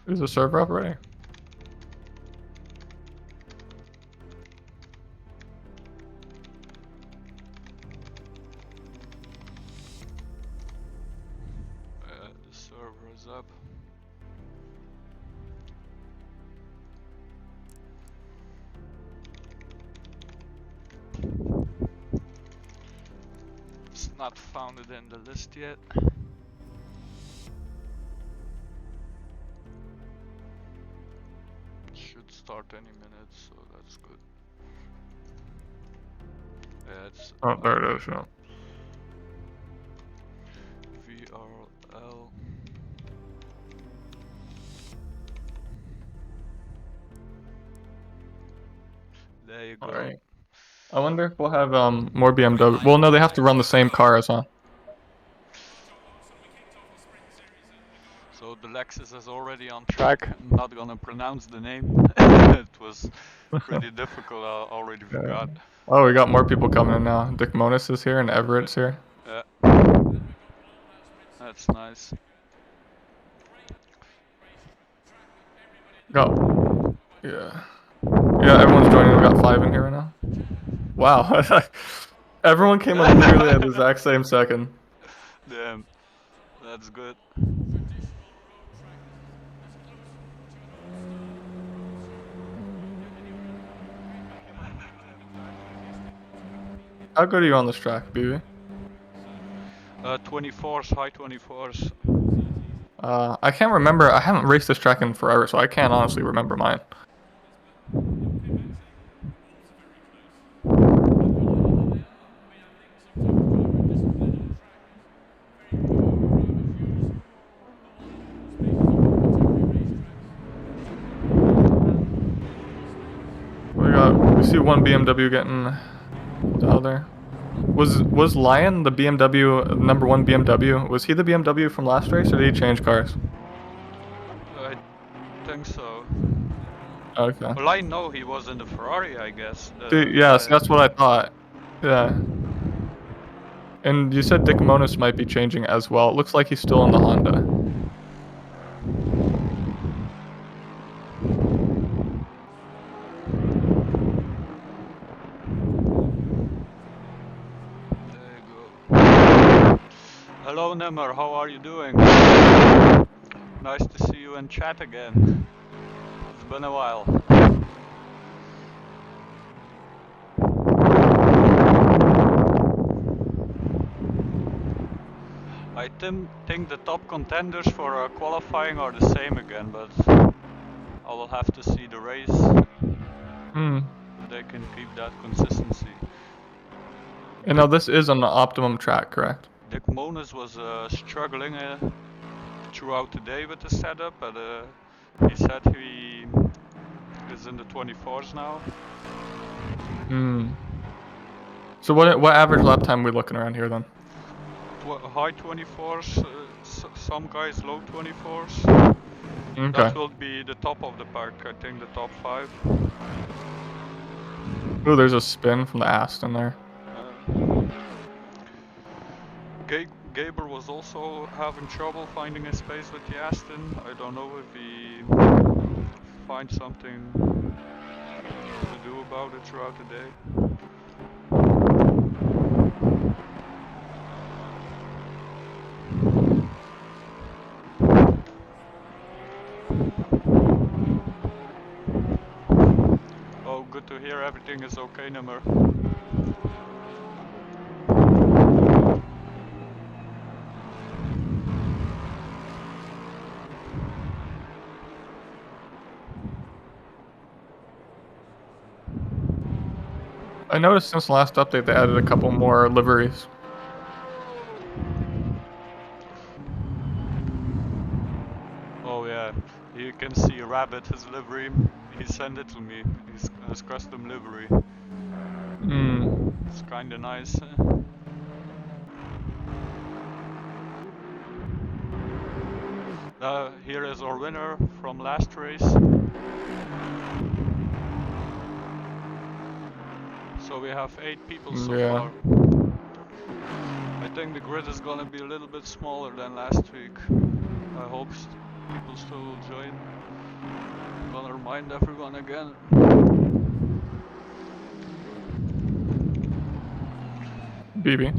Is the server up already? The server is up. It's not found in the list yet. Should start any minute, so that's good. Yeah, it's Oh, there it is. Yeah. VRL. There you go. All right. I wonder if we'll have more BMW. Well, no, they have to run the same cars, huh? So the Lexus is already on track. I'm not gonna pronounce the name. It was pretty difficult. I already forgot. Oh, we got more people coming in now. Dick Monis is here and Everett's here. Yeah. That's nice. Got yeah. Yeah, everyone's joining. We got 5 in here right now. Wow. Everyone came on literally at the exact same second. Damn. That's good. How good are you on this track, BB? 24s, high 24s. I can't remember. I haven't raced this track in forever, so I can't honestly remember mine. We see one BMW getting out there. Was Lion the BMW number 1 BMW? Was he the BMW from last race, or did he change cars? I think so. Okay. Well, I know he was in the Ferrari, I guess. Dude, yeah, so that's what I thought. Yeah. And you said Dick Monis might be changing as well. It looks like he's still in the Honda. There you go. Hello, Nimmer. How are you doing? Nice to see you in chat again. It's been a while. I think the top contenders for qualifying are the same again, but I will have to see the race. They can keep that consistency. And now this is on the optimum track, correct? Dick Monis was struggling throughout the day with the setup, but he said he is in the 24s now. So what average lap time we looking around here then? High 24s, some guys low 24s. Okay. That will be the top of the pack, I think the top 5. Ooh, there's a spin from the Aston there. Gaber was also having trouble finding a space with the Aston. I don't know if he finds something to do about it throughout the day. Oh, good to hear everything is okay, Nimmer. I noticed since the last update they added a couple more liveries. Oh yeah, you can see Rabbit, his livery. He sent it to me, his custom livery. It's kinda nice. Here is our winner from last race. So we have 8 people so far. I think the grid is gonna be a little bit smaller than last week. I hope People still join. Gonna remind everyone again. BB.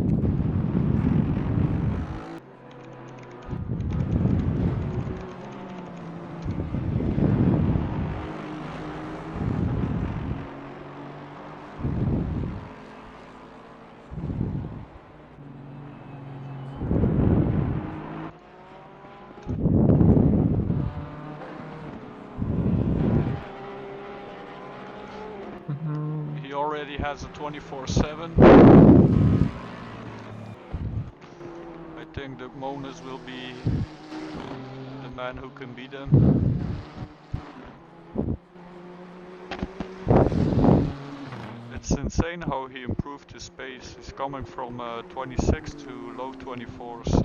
He already has a 24/7. I think the Monas will be the man who can beat them. It's insane how he improved his pace. He's coming from 26 to low 24s.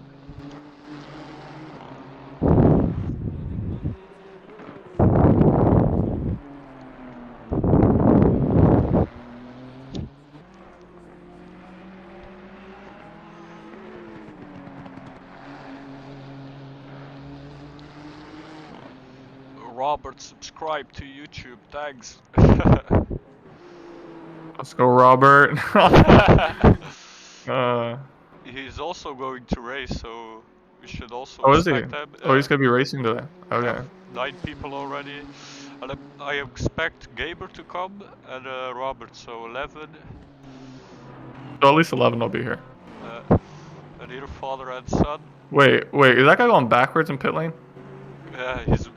Robert, subscribe to YouTube, thanks. Let's go, Robert. He's also going to race, so we should also Oh, is he? expect him. Oh, he's gonna be racing today. We Okay. have 9 people already. And I expect Gaber to come and Robert, so 11. So at least 11 will be here. And either father and son. Wait, is that guy going backwards in pit lane? Yeah, he's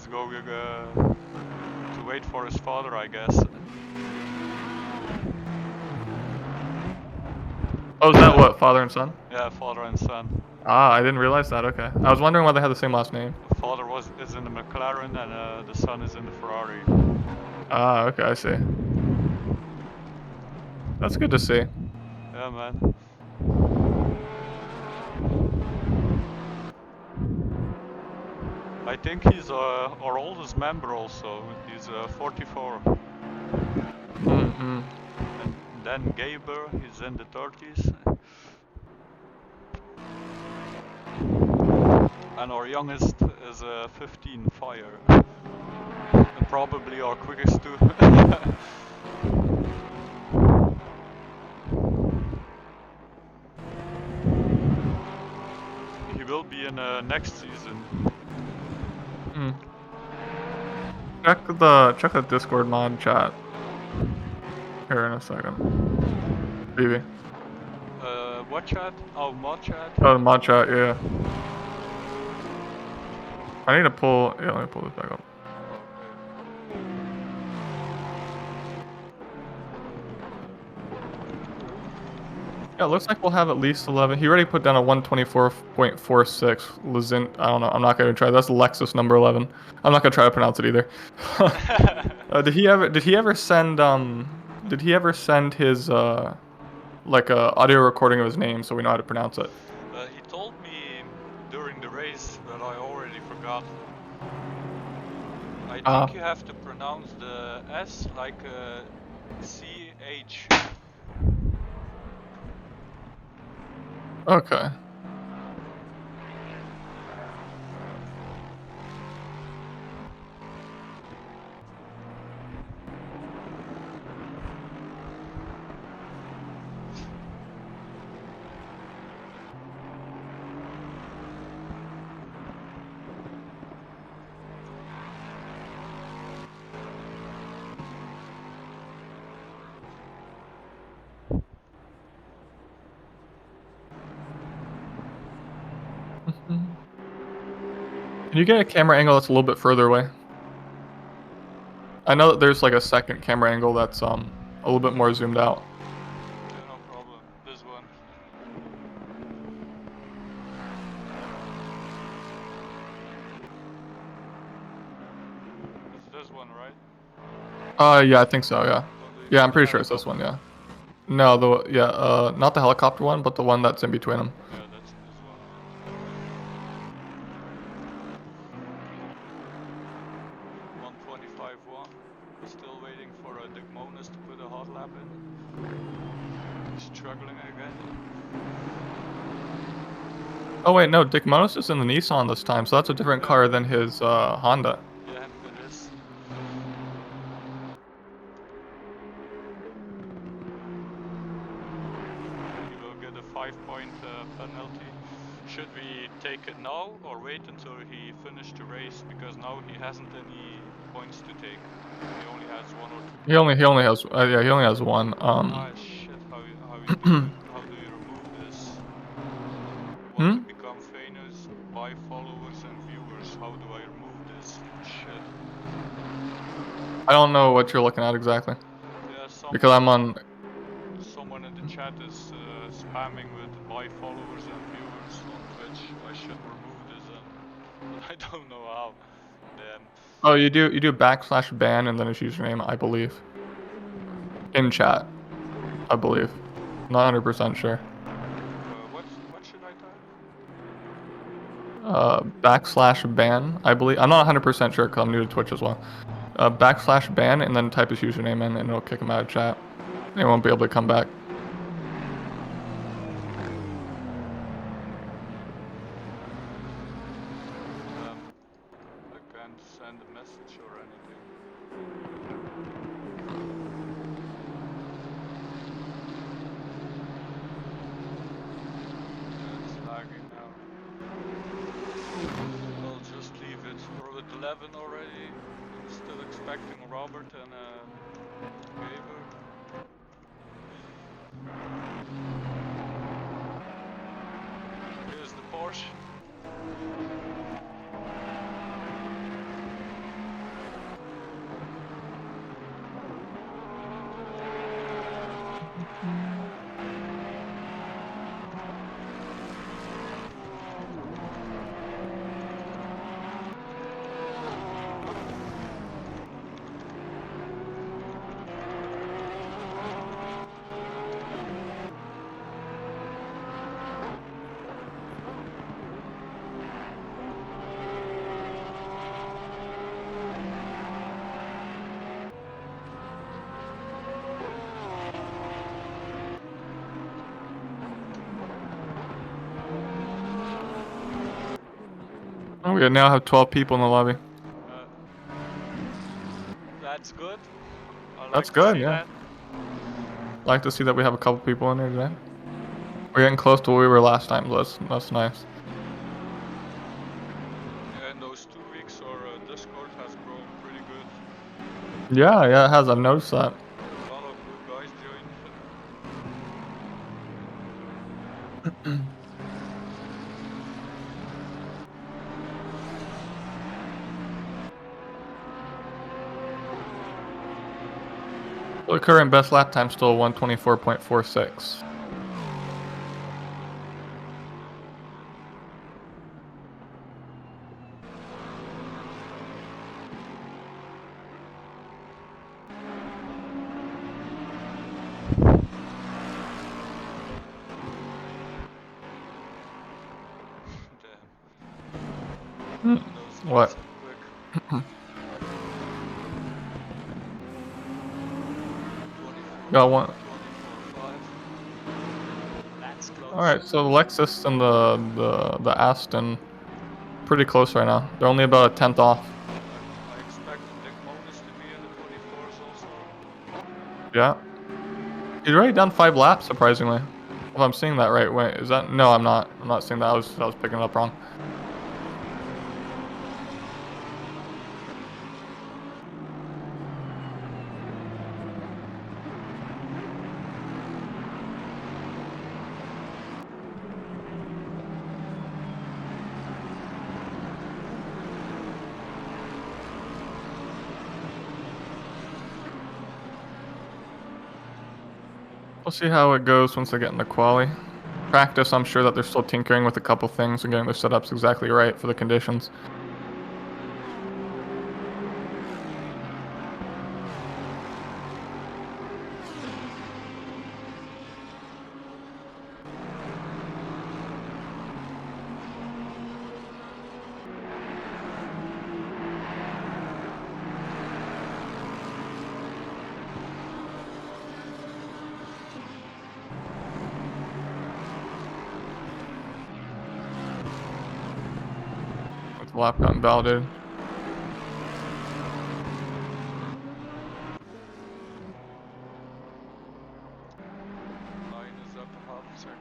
going to wait for his father, I guess. Oh, is that what, father and son? Yeah, father and son. Ah, I didn't realize that, okay. I was wondering why they had the same last name. The father is in the McLaren and the son is in the Ferrari. Ah, okay, I see. That's good to see. Yeah, man. I think he's our oldest member also. He's 44. Mm-hmm. And then Gaber, he's in the 30s. And our youngest is 15 fire. And probably our quickest too. He will be in next season. Check the Discord mod chat. Here in a second. BB. What chat? Oh, mod chat? Oh, the mod chat, yeah. I need to pull, yeah, let me pull this back up. Yeah, it looks like we'll have at least 11. He already put down a 124.46. Lizin, I don't know. I'm not gonna try. That's Lexus number 11. I'm not gonna try to pronounce it either. Did he ever send his like a audio recording of his name so we know how to pronounce it? He told me during the race, but I already forgot. I think you have to pronounce the S like CH. Okay. Can you get a camera angle that's a little bit further away? I know that there's like a second camera angle that's a little bit more zoomed out. Yeah, no problem. This one. It's this one, right? Yeah, I think so, yeah. Yeah, I'm pretty sure it's this one, yeah. No, not the helicopter one, but the one that's in between them. Yeah, that's this one. 125.1. Still waiting for Dick Monas to put a hot lap in. He's struggling again. Oh wait, no, Dick Monos is in the Nissan this time, so that's a different car than his Honda. Yeah, it is. He will get a 5-point penalty. Should we take it now or wait until he finished the race? Because now he hasn't any points to take. He only has 1 or 2. He only has yeah, he only has one. Ah shit! How you do it? How do you remove this? Want to become famous? Buy followers and viewers. How do I remove this? Shit. I don't know what you're looking at exactly. Yeah, Because I'm on. someone in the chat is spamming with buy followers and viewers on Twitch. I should remove this, but I don't know how. Damn. Oh, you do /ban and then his username, I believe. In chat, I believe. Not 100% sure. What should I type? /ban, I believe. I'm not 100% sure because I'm new to Twitch as well. /ban and then type his username in and it'll kick him out of chat. He won't be able to come back. I can't send a message or anything. It's lagging now. I'll just leave it. We're at 11 already. I'm still expecting Robert and Gaber. Here's the Porsche. Oh, we now have 12 people in the lobby. That's good. That's good, yeah. I like to see that we have a couple people in there today. We're getting close to where we were last time, so that's nice. Yeah, in those 2 weeks our Discord has grown pretty good. Yeah, it has. I've noticed that. A lot of new guys joined. The current best lap time still 124.46. What? Got one. 24.5. That's close. All right, so the Lexus and the Aston, pretty close right now. They're only about a tenth off. I expect the bonus to be in the 24s also. Yeah. He's already done 5 laps, surprisingly. If I'm seeing that right, wait, is that? No, I'm not. I'm not seeing that. I was picking it up wrong. We'll see how it goes once they get in the quali. Practice, I'm sure that they're still tinkering with a couple things and getting their setups exactly right for the conditions. the lap got invalidated. 9 is up a half second.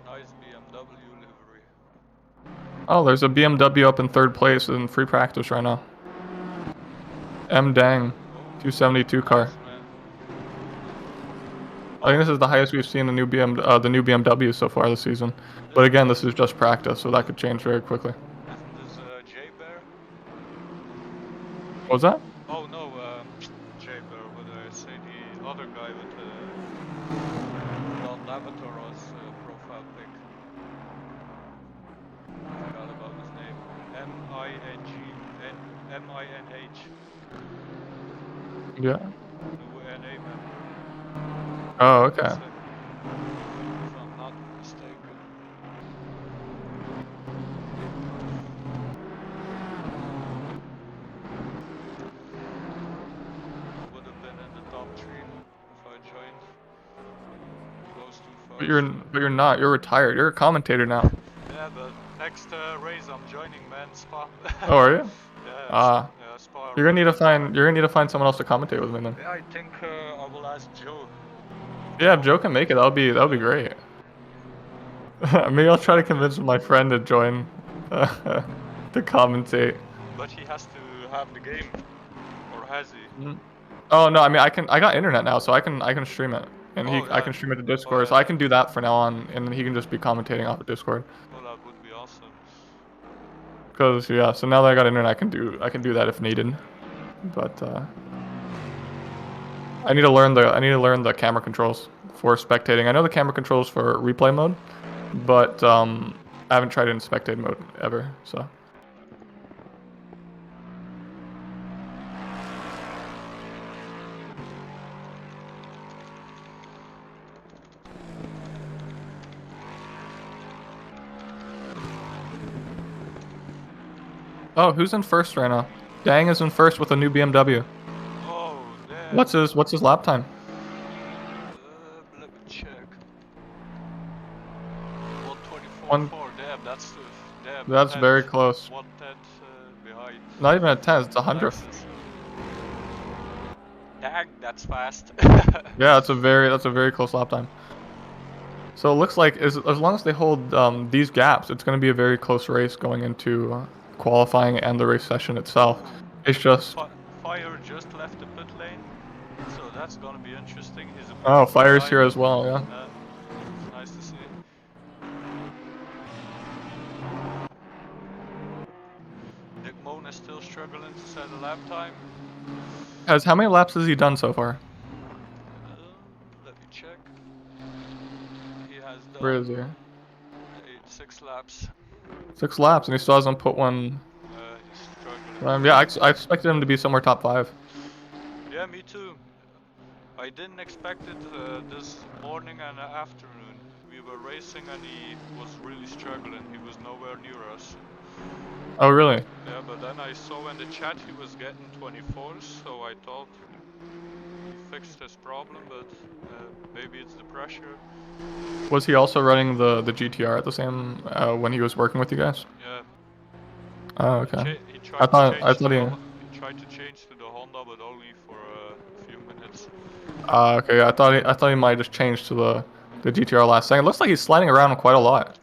Nice BMW livery. Oh, there's a BMW up in 3rd place in free practice right now. M Dang, 272 car. Nice, man. I think this is the highest we've seen the new BMW so far this season. But again, this is just practice, so that could change very quickly. Isn't this J Bear? What was that? Oh no, J Bear, but I say the other guy with the non-Lavatoros profile pic. I forgot about his name. M-I-N-H. Yeah. New NA member. Oh, okay. If I'm not mistaken. Would have been in the top 3 if I joined. Goes too fast. But you're not. You're retired. You're a commentator now. Yeah, but next race I'm joining, man, Spa. Oh, are you? Yeah, Spa. You're gonna need to find someone else to commentate with me then. Yeah, I think I will ask Joe. Yeah, if Joe can make it, that'll be great. Maybe I'll try to convince my friend to join to commentate. But he has to have the game, or has he? Oh no, I mean I got internet now, so I can stream it, and I can stream it to Discord, so I can do that for now on, and then he can just be commentating off of Discord. Well, that would be awesome. Cause yeah, so now that I got internet, I can do that if needed, but I need to learn the camera controls for spectating. I know the camera controls for replay mode, but I haven't tried it in spectate mode ever, so. Oh, who's in first right now? Dang is in first with a new BMW. Oh, damn. What's his lap time? Let me check. 124.4. Damn, That's very close. 1/10 behind. Not even a 10, it's a 100th. Dang, that's fast. Yeah, that's a very close lap time. So it looks like as long as they hold these gaps, it's going to be a very close race going into qualifying and the race session itself. It's just Fire just left the pit lane, so that's going to be interesting. Oh, Fire's here as well, yeah. It's nice to see. Nick Moan is still struggling to set a lap time. How many laps has he done so far? Let me check. He has done Where is he? 6 laps. 6 laps, and he still hasn't put one. He's struggling. Yeah, I expected him to be somewhere top 5. Yeah, me too. I didn't expect it this morning and afternoon. We were racing and he was really struggling. He was nowhere near us. Oh, really? Yeah, but then I saw in the chat he was getting 24s, so I thought he fixed his problem, but maybe it's the pressure. Was he also running the GTR at the same when he was working with you guys? Yeah. Oh, okay. He I thought he tried to change to the Honda, but only for a few minutes. Okay. I thought he might just change to the GTR last second. It looks like he's sliding around quite a lot.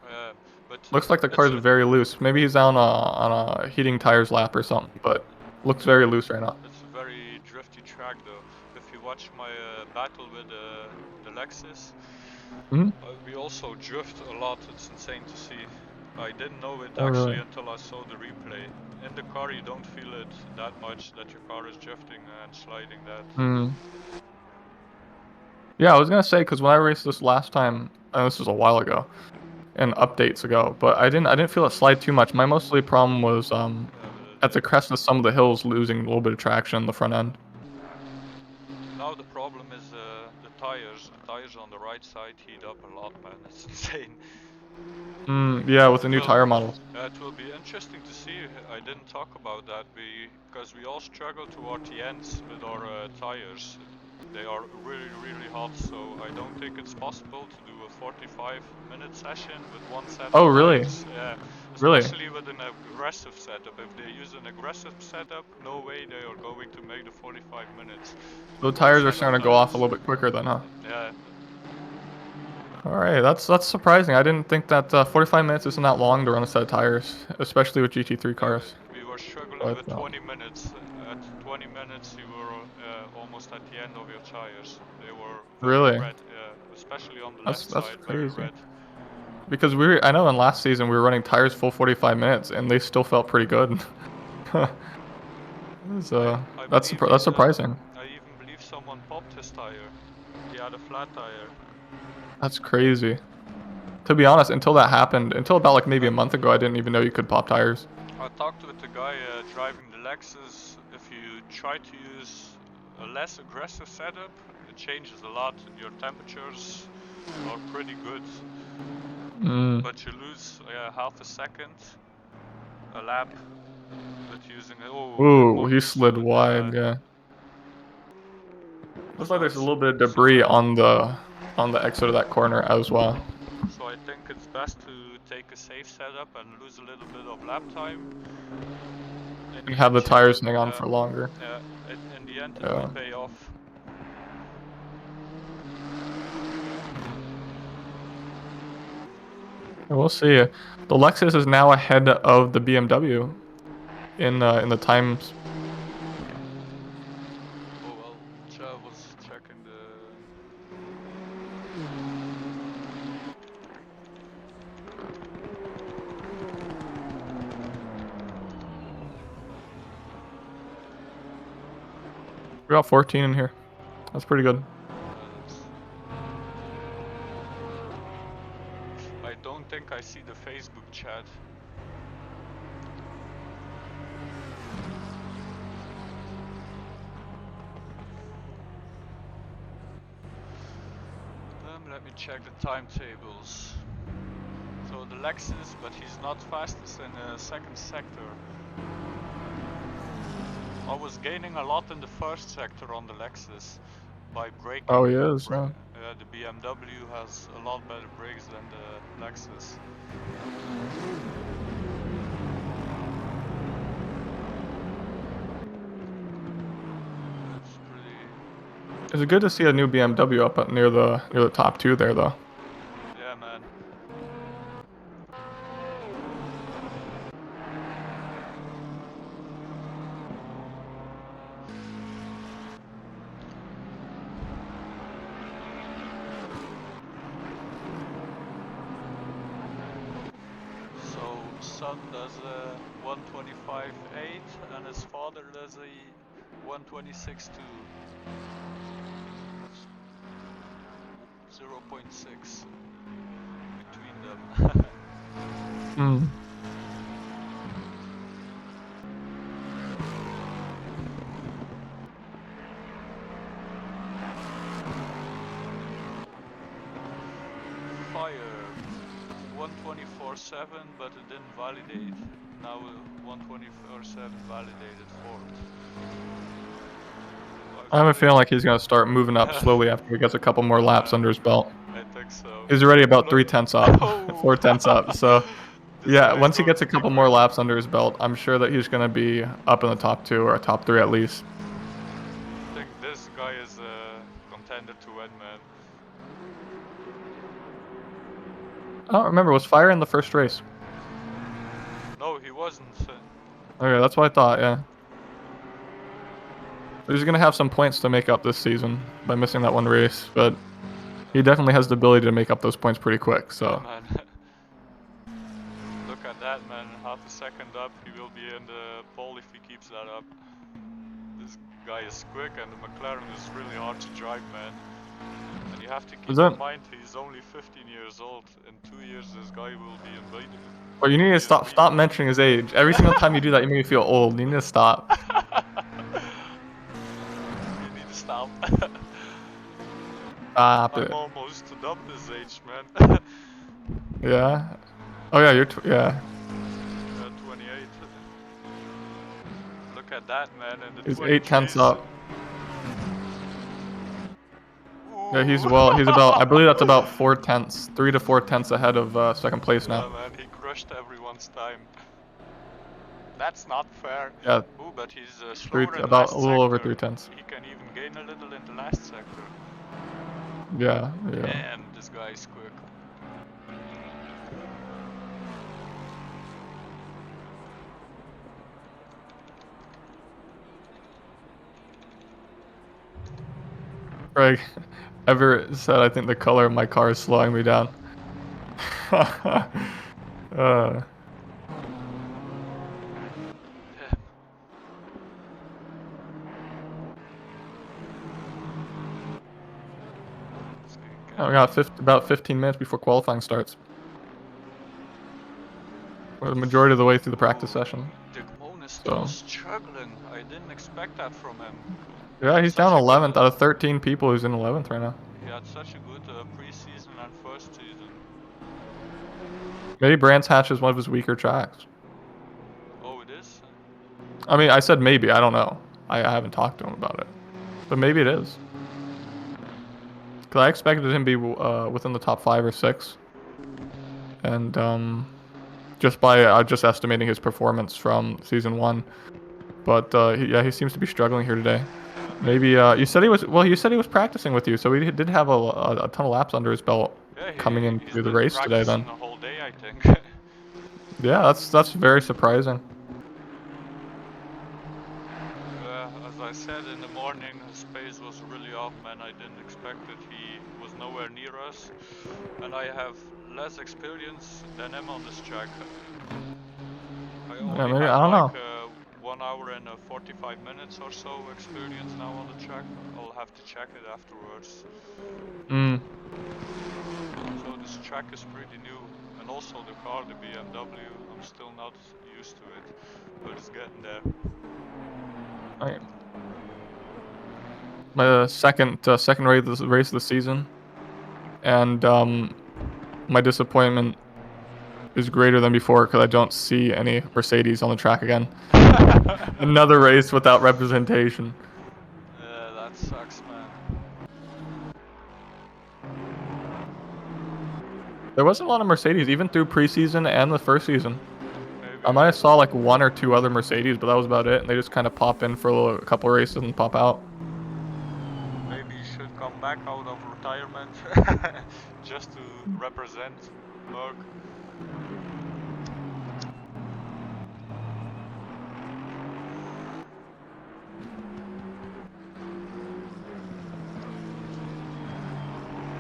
But looks like the car's very loose. Maybe he's on a heating tires lap or something, but looks very loose right now. It's a very drifty track though. If you watch my battle with the Lexus, we also drift a lot. It's insane to see. I didn't know it actually until I saw the replay. In the car you don't feel it that much that your car is drifting and sliding that. Yeah, I was gonna say, because when I raced this last time, this was a while ago, and updates ago, but I didn't feel it slide too much. My mostly problem was at the crest of some of the hills losing a little bit of traction in the front end. Now the problem is the tires. The tires on the right side heat up a lot, man. It's insane. Yeah, with the new tire models. It will be interesting to see. I didn't talk about that because we all struggle toward the ends with our tires. They are really, really hot, so I don't think it's possible to do a 45-minute session with one set Oh, of really? tires. Yeah, Really? especially with an aggressive setup. If they use an aggressive setup, no way they are going to make the 45 minutes. The One tires are set of starting to go off a tires. little bit quicker then, huh? Yeah, All right, that's surprising. I didn't think that 45 minutes isn't that long to run a set of tires, especially with GT3 yeah, cars. we were struggling But with 20 minutes. At 20 minutes, you were almost at the end of your tires. They were very really, red, especially on the left that's side, very crazy. red. Because I know in last season we were running tires full 45 minutes and they still felt pretty good. So I that's believe that's surprising. I even believe someone popped his tire. He had a flat tire. That's crazy. To be honest, until that happened, until about like maybe I, a month ago, I didn't even know you could pop tires. I talked with the guy driving the Lexus. If you try to use a less aggressive setup, it changes a lot. Your temperatures are pretty good, Mm. but you lose half a second, a lap, with using it. Oh, Ooh, he almost slid slid. wide. Yeah. Looks like So there's a it's little bit of so debris on the exit of that corner as well. so I think it's best to take a safe setup and lose a little bit of lap time. In And the have end, the tires hang on for longer. in the end, it will Yeah. pay off. And we'll see. The Lexus is now ahead of the BMW in the times. Oh well, Chad was checking the. We got 14 in here. That's pretty good. I don't think I see the Facebook chat. Let me check the timetables. So the Lexus, but he's not fastest in the second sector. I was gaining a lot in the first sector on the Lexus by braking. Oh, he is. Yeah. The BMW has a lot better brakes than the Lexus. It's pretty. It's good to see a new BMW up near the top two there, though. Yeah, man. So son does a 125.8 and his father does a 126.2. 0.6 between them. Mm. Fire 124.7, but it didn't validate. Now 124.7 validated fourth. I have a feeling like he's gonna start moving up slowly after he gets a couple more laps under his belt. I think so. He's already about Look. 3/10 up, Oh. 4/10 up. So, This yeah, guy is once he going gets a to be couple more quick. laps under his belt, I'm sure that he's gonna be up in the top two or a top three at least. I think this guy is a contender to win, man. I don't remember. Was Fire in the first race? No, he wasn't. Okay, that's what I thought. Yeah. He's gonna have some points to make up this season by missing that one race, but he definitely has the ability to make up those points pretty quick. So. Yeah, man. Look at that, man. Half a second up, he will be in the pole if he keeps that up. This guy is quick, and the McLaren is really hard to drive, man. And you have to keep in mind he's only 15 years old. In 2 years, this guy will be invited. Well, you need to stop mentioning his age. Every single time you do that, you make me feel old. You need to stop. You need to stop. Stop I'm it. almost double his age, man. Yeah. Oh yeah, yeah. 28. Look at that, man, and the He's 23s. 8/10 up. Yeah, he's about, I believe that's about 4/10, 3 to 4/10 ahead of second place now. Yeah, man, he crushed everyone's time. That's not fair. Yeah, Ooh, but he's slower in about a last little over sector. 3/10. He can even gain a little in the last sector. Yeah. Damn, this guy's quick. Craig, Everett said, I think the color of my car is slowing me down. uh, we got about 15 minutes before qualifying starts. We're the majority of the way through the practice session. Digmon is still So, struggling. I didn't expect that from him. yeah, he's down 11th out of 13 people. He's in 11th right now. He had such a good preseason and first season. Maybe Brands Hatch is one of his weaker tracks. Oh, it is? I mean, I said maybe. I don't know. I haven't talked to him about it. But maybe it is. Because I expected him to be within the top 5 or 6. And just by just estimating his performance from season 1. But he seems to be struggling here today. Maybe you said he was practicing with you, so he did have a ton of laps under his belt coming into the race today. Then the whole day, I think. yeah, that's very surprising. As I said in the morning, his pace was really off, man. I didn't expect it. He was nowhere near us, and I have less experience than him on this track. I only have I don't know. 1 hour and 45 minutes or so experience now on the track. I'll have to check it afterwards. So this track is pretty new, and also the car, the BMW, I'm still not used to it, but it's getting there. Okay. My second race of the season, and my disappointment is greater than before because I don't see any Mercedes on the track again. Another race without representation. Yeah, that sucks, man. There wasn't a lot of Mercedes, even through preseason and the first season. Maybe I might have saw like 1 or 2 other Mercedes, but that was about it. And they just kind of pop in for a couple races and pop out. maybe you should come back out of retirement just to represent Merc.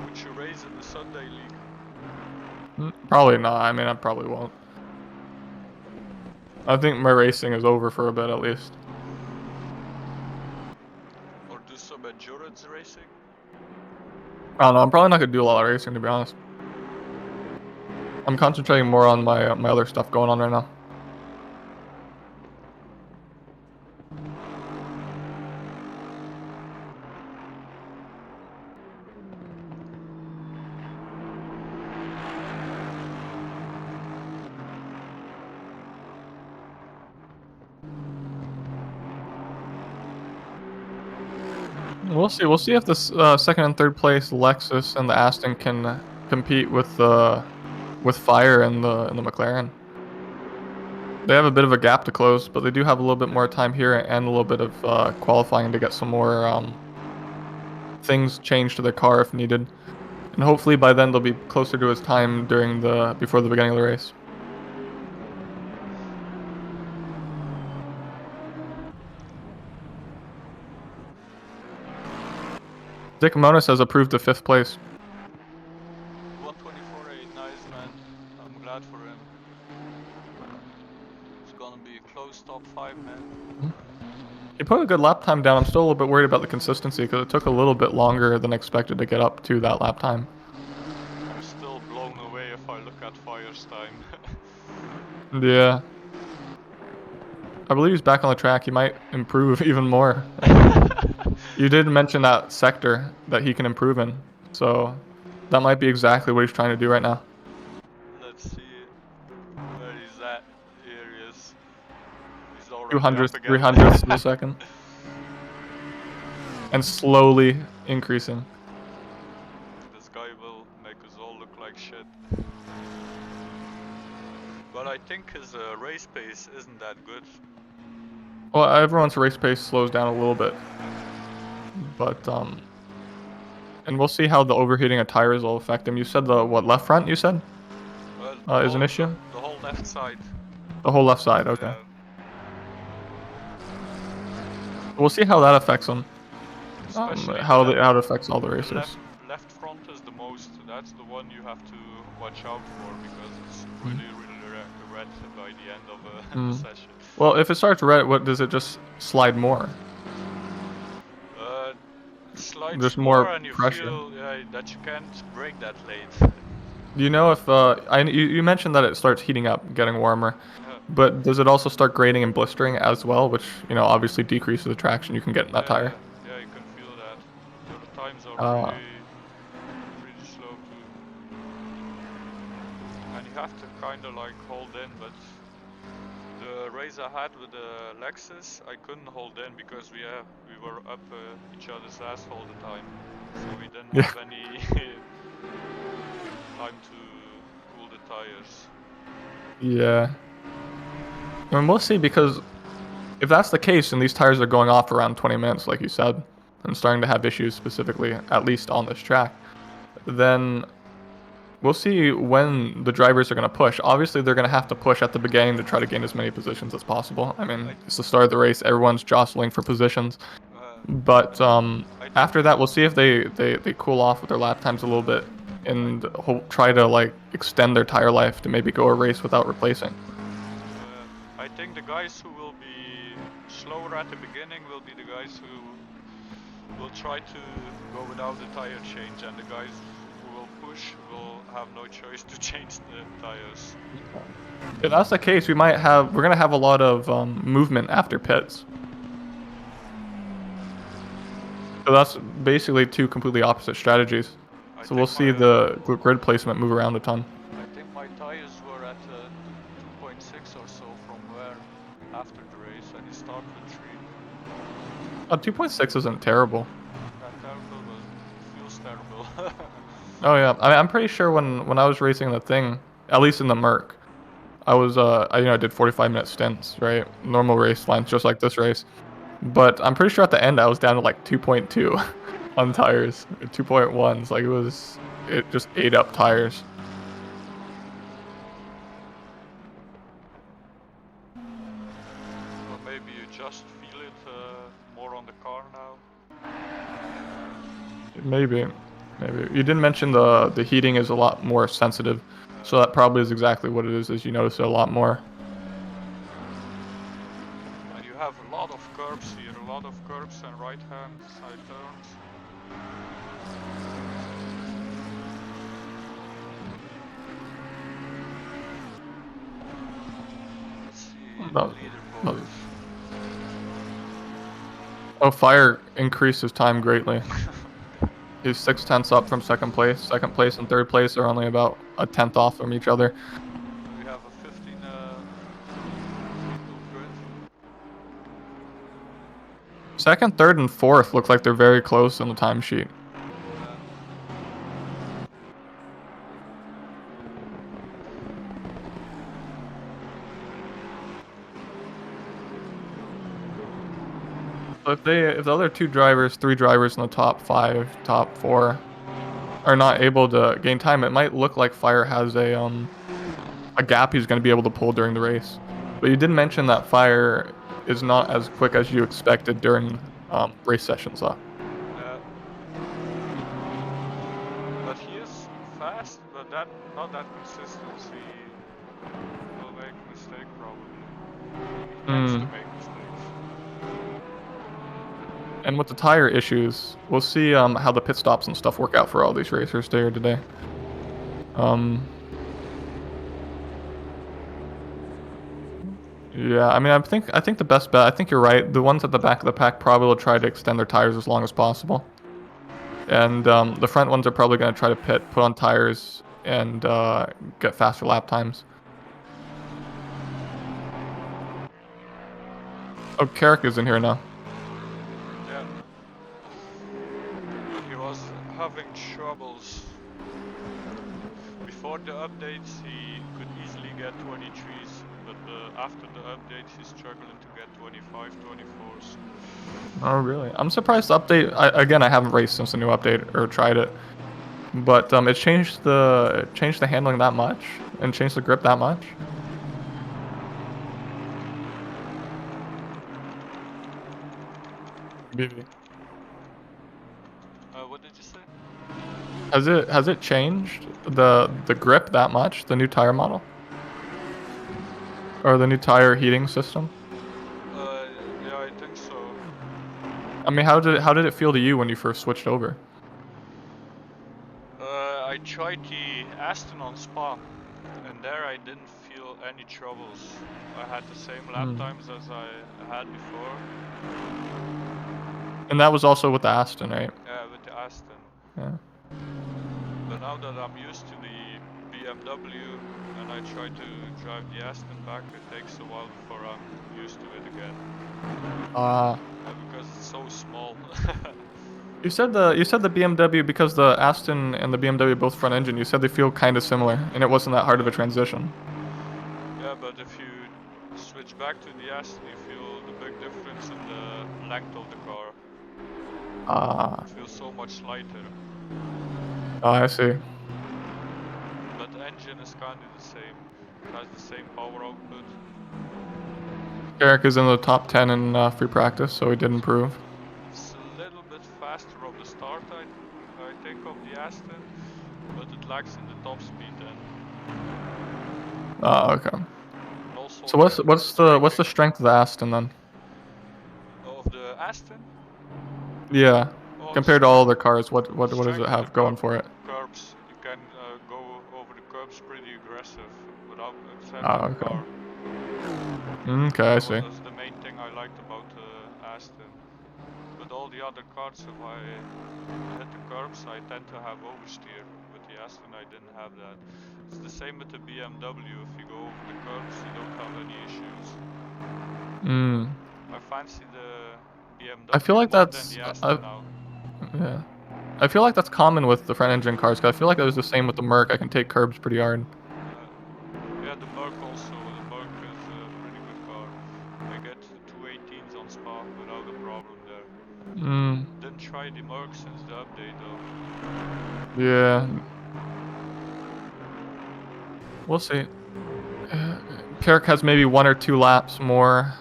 Would you race in the Sunday League? Probably not. I mean, I probably won't. I think my racing is over for a bit at least. Or do some endurance racing? I don't know. I'm probably not gonna do a lot of racing, to be honest. I'm concentrating more on my other stuff going on right now. We'll see. We'll see if this second and third place Lexus and the Aston can compete with Fire and the McLaren. They have a bit of a gap to close, but they do have a little bit more time here and a little bit of qualifying to get some more things changed to their car if needed. And hopefully by then they'll be closer to his time before the beginning of the race. Dick Monis has approved the 5th place. 124.8, nice, man. I'm glad for him. It's gonna be a close top 5, man. He put a good lap time down. I'm still a little bit worried about the consistency because it took a little bit longer than expected to get up to that lap time. I'm still blown away if I look at Fire's time. Yeah. I believe he's back on the track. He might improve even more. You did mention that sector that he can improve in. So that might be exactly what he's trying to do right now. Let's see where he's at. Here he is. He's already 200th, up again. 300th of a second. And slowly increasing. Well, I think his race pace isn't that good. Well, everyone's race pace slows down a little bit, but and we'll see how the overheating of tires will affect him. You said the what, left front? You said Well, is an issue. the whole left side. The whole left side. Okay. Yeah. We'll see how that affects him. Especially How it affects all the the racers. left front is the most. That's the one you have to watch out for because it's Mm. really red by the end of Mm. the session. Well, if it starts red, what does it just slide more? Slides There's more more and you pressure. feel that you can't brake that late. Do you know if you mentioned that it starts heating up, getting warmer, Yeah. but does it also start grading and blistering as well, which obviously decreases the traction you can get in that tire? Yeah, you can feel that. The times are Uh, really slow too. And you have to kind of like hold in, but the race I had with the Lexus, I couldn't hold in because we were up each other's ass all the time. So we didn't Yeah. have any time to cool the tires. Yeah. I mean, we'll see, because if that's the case and these tires are going off around 20 minutes, like you said, and starting to have issues specifically, at least on this track, then we'll see when the drivers are going to push. Obviously, they're going to have to push at the beginning to try to gain as many positions as possible. I mean, it's the start of the race. Everyone's jostling for positions. But after that, we'll see if they cool off with their lap times a little bit and try to like extend their tire life to maybe go a race without replacing. I think the guys who will be slower at the beginning will be the guys who will try to go without the tire change, and the guys who will push will have no choice to change the tires. If that's the case, we're gonna have a lot of movement after pits. So that's basically two completely opposite strategies. So we'll see the grid placement move around a ton. I think my tires were at 2.6 or so from where after the race, and it started with 3. 2.6 isn't terrible. Not terrible, but it feels terrible. Oh yeah, I'm pretty sure when I was racing the thing, at least in the Merc, I was I did 45-minute stints, right? Normal race length, just like this race. But I'm pretty sure at the end I was down to like 2.2 on tires, 2.1s. Like it just ate up tires. Or maybe you just feel it more on the car now. Maybe. You did mention the heating is a lot more sensitive, so that probably is exactly what it is you notice it a lot more. And you have a lot of curbs here, a lot of curbs and right-hand side turns. Let's see the leaderboard. Oh, Fire increased his time greatly. He's 0.6 up from second place. Second place and third place are only about a tenth off from each other. We have a 15 grid. Second, third, and fourth look like they're very close on the timesheet. So if the other three drivers in the top 5, top 4 are not able to gain time, it might look like Fire has a gap he's going to be able to pull during the race. But you did mention that Fire is not as quick as you expected during race sessions, though. But he is fast, but not that consistency. Will make a mistake probably. He tends to make mistakes. And with the tire issues, we'll see how the pit stops and stuff work out for all these racers day to day. Yeah, I mean, I think the best bet. I think you're right. The ones at the back of the pack probably will try to extend their tires as long as possible, and the front ones are probably going to try to put on tires and get faster lap times. Oh, Carrick is in here now. Yeah. He was having troubles. Before the updates, he could easily get get 23s, but after the update he's struggling to get 25, 24s. Oh, really? I'm surprised the update. Again, I haven't raced since the new update or tried it, but it changed the handling that much and changed the grip that much. BB. What did you say? Has it changed the grip that much? The new tire model or the new tire heating system? Yeah, I think so. I mean, how did it feel to you when you first switched over? I tried the Aston on Spa, and there I didn't feel any troubles. I had the same lap times as I had before. And that was also with the Aston, right? Yeah, with the Aston. Yeah. But now that I'm used to the BMW and I try to drive the Aston back, it takes a while before I'm used to it again. Because it's so small. You said the BMW, because the Aston and the BMW both front engine, you said they feel kind of similar and it wasn't that hard of a transition. Yeah, but if you switch back to the Aston, you feel the big difference in the length of the car. It feels so much lighter. Oh, I see. But the engine is kind of the same. It has the same power output. Eric is in the top 10 in free practice, so he did improve. It's a little bit faster on the start, I think, of the Aston, but it lacks in the top speed then. Okay. Also So what's the strength of the Aston then? of the Aston? Yeah. Oh, Compared to all other cars, what does it strength in have going for it? curbs. You can go over the curbs pretty aggressive without upsetting Oh, the okay. car. Okay, I see. That's the main thing I liked about Aston. With all the other cars, if I hit the curbs, I tend to have oversteer. With the Aston, I didn't have that. It's the same with the BMW. If you go over the curbs, you don't have any issues. I fancy the BMW I feel like more that's than the Aston now. yeah. I feel like that's common with the front engine cars, cause I feel like it was the same with the Merc. I can take curbs pretty hard. Yeah, the Merc also. The Merc is a pretty good car. I get 218s on Spa without a problem there. Didn't try the Merc since the update though. Yeah. We'll see. Kirk has maybe 1 or 2 laps more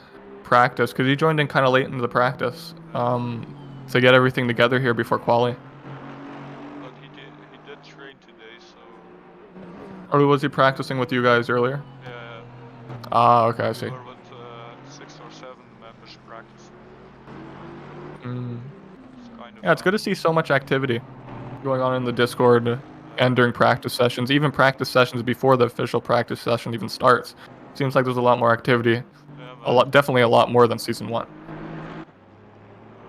practice, because he joined in kind of late into the practice to get everything together here before quali. But he did train today, so. Or was he practicing with you guys earlier? Yeah. Okay, I see. We were with 6 or 7 members practicing. Yeah, it's good to see so much activity going on in the Discord and during practice sessions, even practice sessions before the official practice session even starts. Seems like there's a lot more activity. Yeah, Definitely a lot more than season 1. I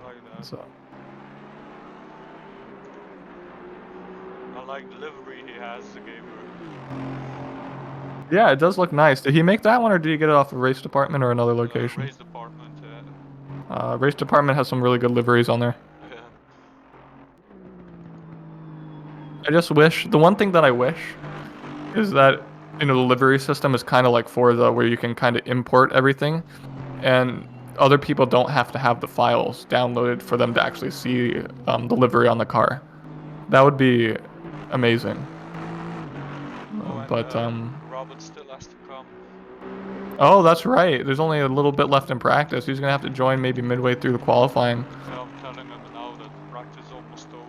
like that. So. I like the livery he has, the gamer. Yeah, it does look nice. Did he make that one, or did he get it off the race department or another location? Race department, Race department has some really good liveries on there. Yeah. I just wish, the one thing that I wish is that, the livery system is kind of like Forza, where you can kind of import everything, and other people don't have to have the files downloaded for them to actually see the livery on the car. That would be amazing. But Robert still has to come. Oh, that's right. There's only a little bit left in practice. He's gonna have to join maybe midway through the qualifying. Yeah, I'm telling him now that practice is almost over.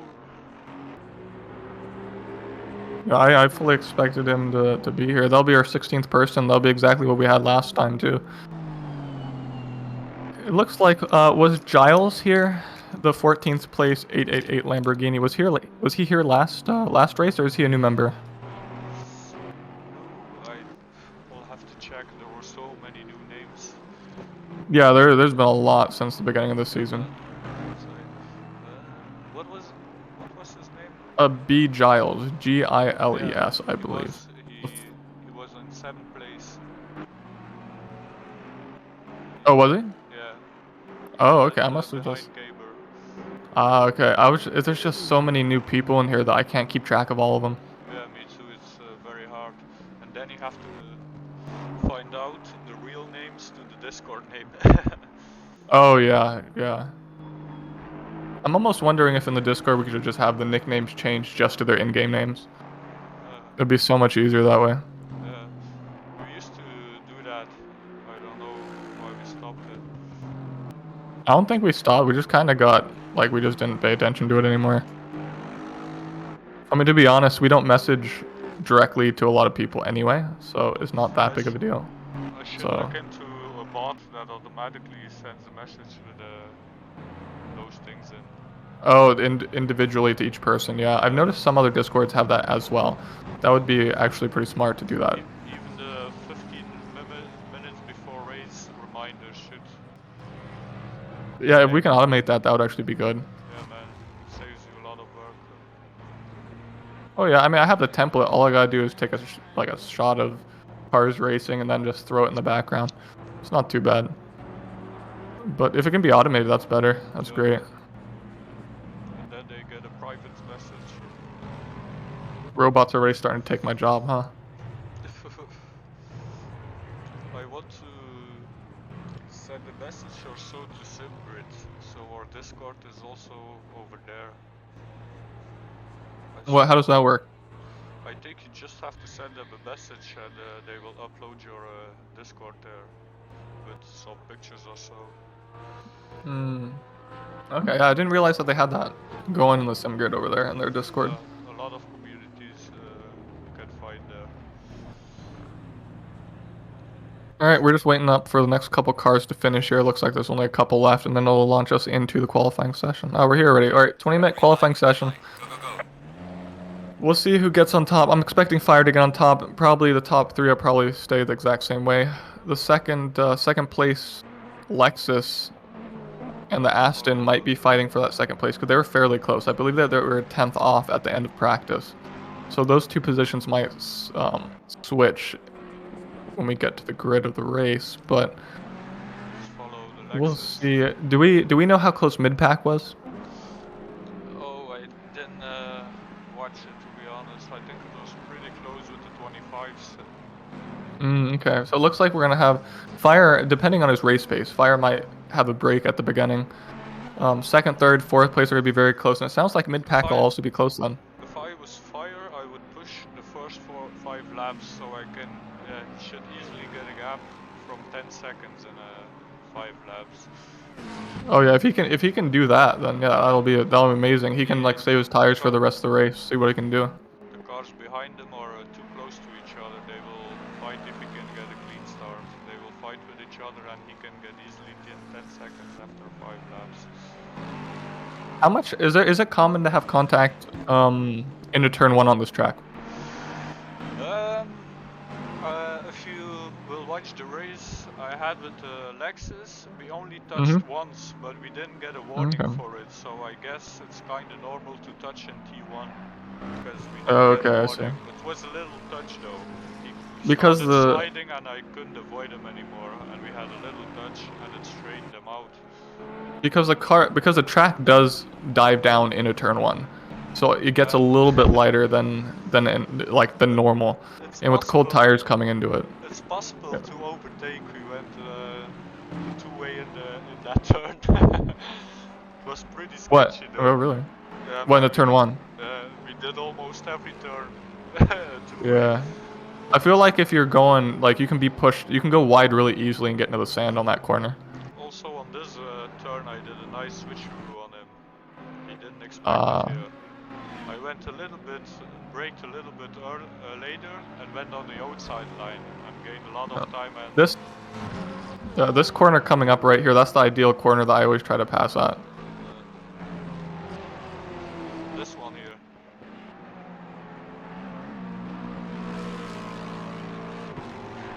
I fully expected him to be here. They'll be our 16th person. They'll be exactly what we had last time too. It looks like was Giles here? The 14th place 888 Lamborghini was he here last race, or is he a new member? We'll have to check. There were so many new names. Yeah, there's been a lot since the beginning of this season. What was his name? B Giles, Giles, I believe. He was in 7th place. Oh, was he? Yeah. Oh, okay. I must have just. Okay. There's just so many new people in here that I can't keep track of all of them. Yeah, me too. It's very hard. And then you have to find out the real names to the Discord name. Oh yeah, yeah. I'm almost wondering if in the Discord we could just have the nicknames changed just to their in-game names. It'd be so much easier that way. Yeah, we used to do that. I don't know why we stopped it. I don't think we stopped. We just kind of got, like, we just didn't pay attention to it anymore. I mean, to be honest, we don't message directly to a lot of people anyway, so it's not that big of a deal. I should So, look into a bot that automatically sends a message with those things in. oh, individually to each person, yeah. I've noticed some other Discords have that as well. That would be actually pretty smart to do that. Even the 15 minutes before race reminders should. Yeah, if we can automate that, that would actually be good. Yeah, man, saves you a lot of work. Oh yeah, I mean, I have the template. All I gotta do is take a shot of cars racing and then just throw it in the background. It's not too bad. But if it can be automated, that's better. That's great. And then they get a private message. Robots are already starting to take my job, huh? I want to send a message or so to Simbrit, so our Discord is also over there. What? How does that work? I think you just have to send them a message and they will upload your Discord there with some pictures or so. Hmm. Okay, yeah, I didn't realize that they had that going in the SimGrid over there in their Discord. A lot of communities you can find there. Alright, we're just waiting up for the next couple cars to finish here. Looks like there's only a couple left, and then it'll launch us into the qualifying session. Oh, we're here already. Alright, 20-minute qualifying session. We'll see who gets on top. I'm expecting Fire to get on top. Probably the top three will probably stay the exact same way. The second place Lexus and the Aston might be fighting for that second place because they were fairly close. I believe that they were 10th off at the end of practice. So those two positions might switch when we get to the grid of the race, but we'll see. Do we know how close mid-pack was? Oh, I didn't watch it, to be honest. I think it was pretty close with the 25s. Okay, so it looks like we're going to have Fire, depending on his race pace, Fire might have a break at the beginning. Second, third, fourth place are going to be very close, and it sounds like mid-pack will also be close then. If I was Fire, I would push the first 5 laps so I can, should easily get a gap from 10 seconds in 5 laps. Oh yeah, if he can do that, then yeah, that'll be amazing. He can like save his tires for the rest of the race, see what he can do. The cars behind him are too close to each other. They will fight if he can get a clean start. They will fight with each other and he can get easily 10 seconds after 5 laps. How much is it common to have contact into turn 1 on this track? If you will watch the race I had with the Lexus, we only touched once, but we didn't get a warning for it, so I guess it's kind of normal to touch in T1 because we didn't get a warning. It was a little touch though. He started sliding and I couldn't avoid him anymore, and we had a little touch and it straightened him out. Because the track does dive down into turn 1. So it gets a little bit lighter than normal, and with cold tires coming into it. It's possible to overtake. We went two-way in that turn. It was pretty sketchy. What? Though. Oh really? Yeah, what, in turn 1? We did almost every turn. Yeah. I feel like if you're going, like, you can be pushed, you can go wide really easily and get into the sand on that corner. Also on this turn I did a nice switcheroo on him. He didn't expect it here. I went a little bit, braked a little bit later and went on the outside line and gained a lot of time. And this corner coming up right here, that's the ideal corner that I always try to pass at. This one here.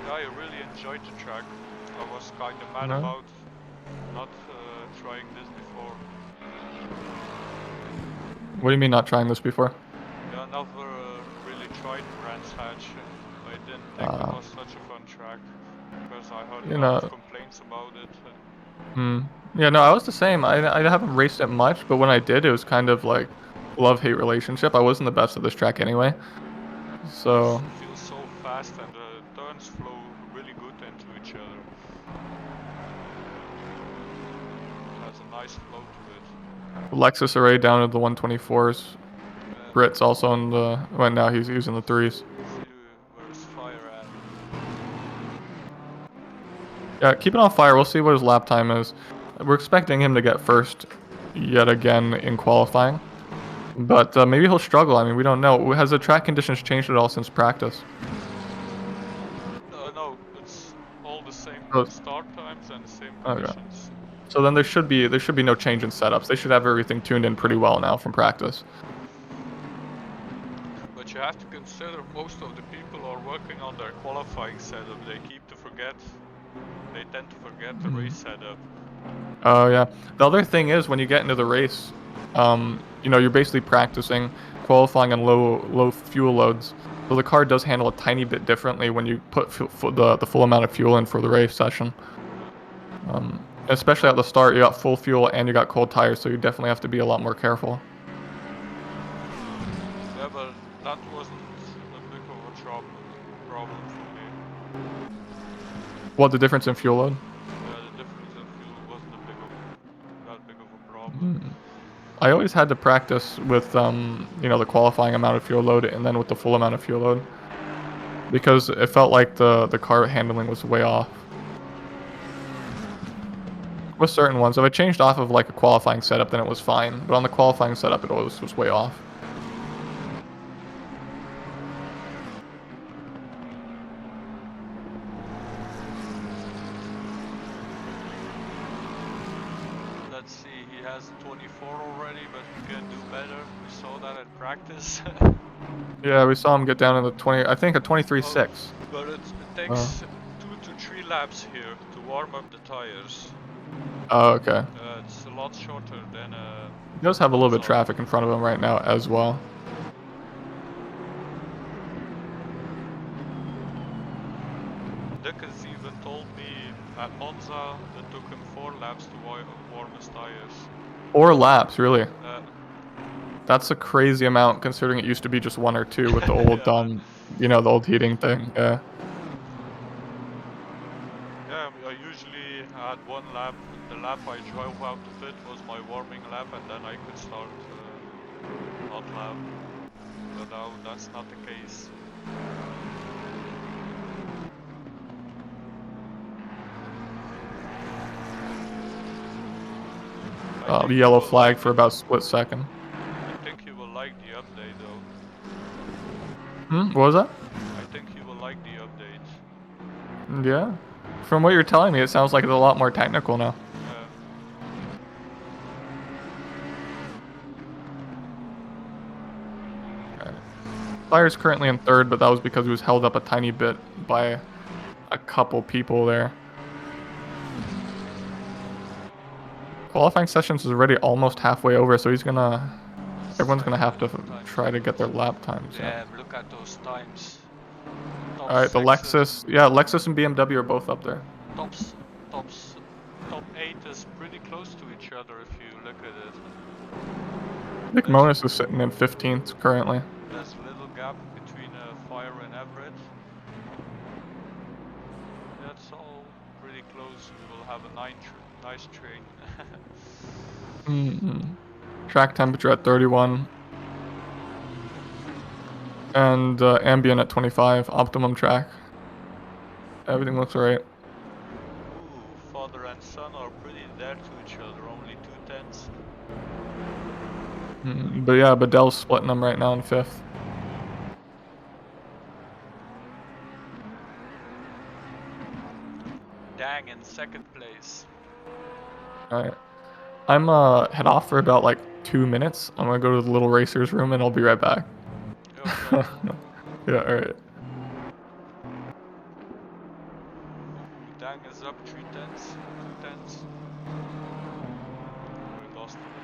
Yeah, I really enjoyed the track. I was kind of mad about not trying this before. What do you mean not trying this before? Yeah, never really tried Brands Hatch. I didn't think it was such a fun track because I heard a lot of complaints about it. Yeah, no, I was the same. I haven't raced it much, but when I did, it was kind of like love-hate relationship. I wasn't the best at this track anyway. So. It feels so fast and the turns flow really good into each other. Has a nice flow to it. Lexus already down to the 124s. Brit's also in the. Well, now he's using the 3s. See where's Fire at? Yeah, keep it on fire. We'll see what his lap time is. We're expecting him to get first yet again in qualifying. But maybe he'll struggle. I mean, we don't know. Has the track conditions changed at all since practice? No, it's all the same Oh. start times and the same Okay. conditions. So then there should be no change in setups. They should have everything tuned in pretty well now from practice. But you have to consider most of the people are working on their qualifying setup. They tend to forget the race setup. Oh yeah. The other thing is when you get into the race, you know, you're basically practicing qualifying on low fuel loads. So the car does handle a tiny bit differently when you put the full amount of fuel in for the race session. Especially at the start, you got full fuel and you got cold tires, so you definitely have to be a lot more careful. Yeah, but that wasn't a big of a problem for me. What, the difference in fuel load? Yeah, the difference in fuel wasn't that big of a problem. I always had to practice with you know, the qualifying amount of fuel load and then with the full amount of fuel load, because it felt like the car handling was way off. With certain ones, if I changed off of like a qualifying setup, then it was fine. But on the qualifying setup, it always was way off. Let's see, he has 24 already, but he can do better. We saw that at practice. Yeah, we saw him get down in the 20. I think a 23.6. But it takes 2 to 3 laps here to warm up the tires. Oh, okay. It's a lot shorter than. He does have a little bit of traffic in front of him right now as well. Dick has even told me at Monza it took him 4 laps to warm his tires. 4 laps, really? That's a crazy amount considering it used to be just 1 or 2 with the old, yeah. You know, the old heating thing. Yeah. Yeah, I usually had 1 lap. The lap I drove out of it was my warming lap, and then I could start hot lap. But now that's not the case. The yellow flag for about a split second. I think you will like the update though. What was that? I think you will like the update. Yeah. From what you're telling me, it sounds like it's a lot more technical now. Okay. Fire's currently in 3rd, but that was because he was held up a tiny bit by a couple people there. Qualifying sessions is already almost halfway over, so everyone's gonna have to try to get their lap times. Yeah, look at those times. Alright, the Lexus, yeah, Lexus and BMW are both up there. Top 8 is pretty close to each other if you look at it. I think Monis is sitting in 15th currently. There's a little gap between Fire and Everett. That's all pretty close. We will have a nice train. Track temperature at 31. And ambient at 25. Optimum track. Everything looks alright. Ooh, father and son are pretty dead to each other, only 2 tenths. But yeah, Bedell's splitting them right now in 5th. Dang in 2nd place. Alright. I'm head off for about like 2 minutes. I'm gonna go to the little racers room and I'll be right back. Okay. Yeah, alright. Dang is up 3 tenths, 2 tenths. We lost him again.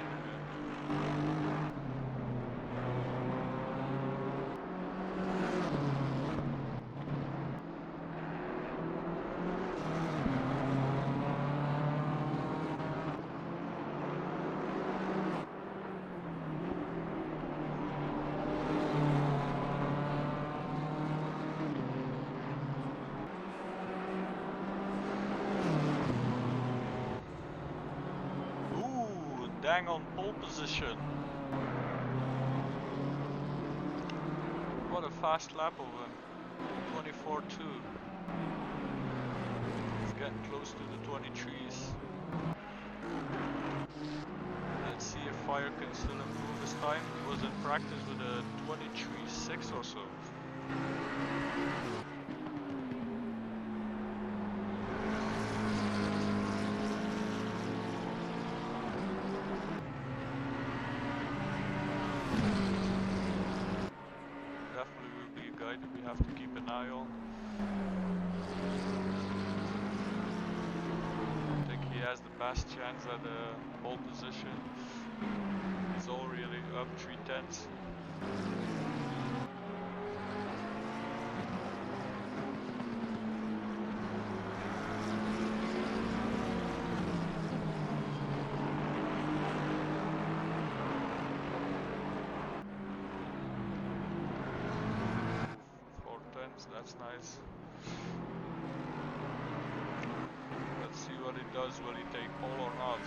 Dang on pole position. What a fast lap of him. 24.2. He's getting close to the 23s. Let's see if Fire can still improve his time. He was in practice with a 23.6 or so. Definitely will be a guy that we have to keep an eye on. I think he has the best chance at a pole position. He's already up 3/10. That's nice. Let's see what he does. Will he take pole or not?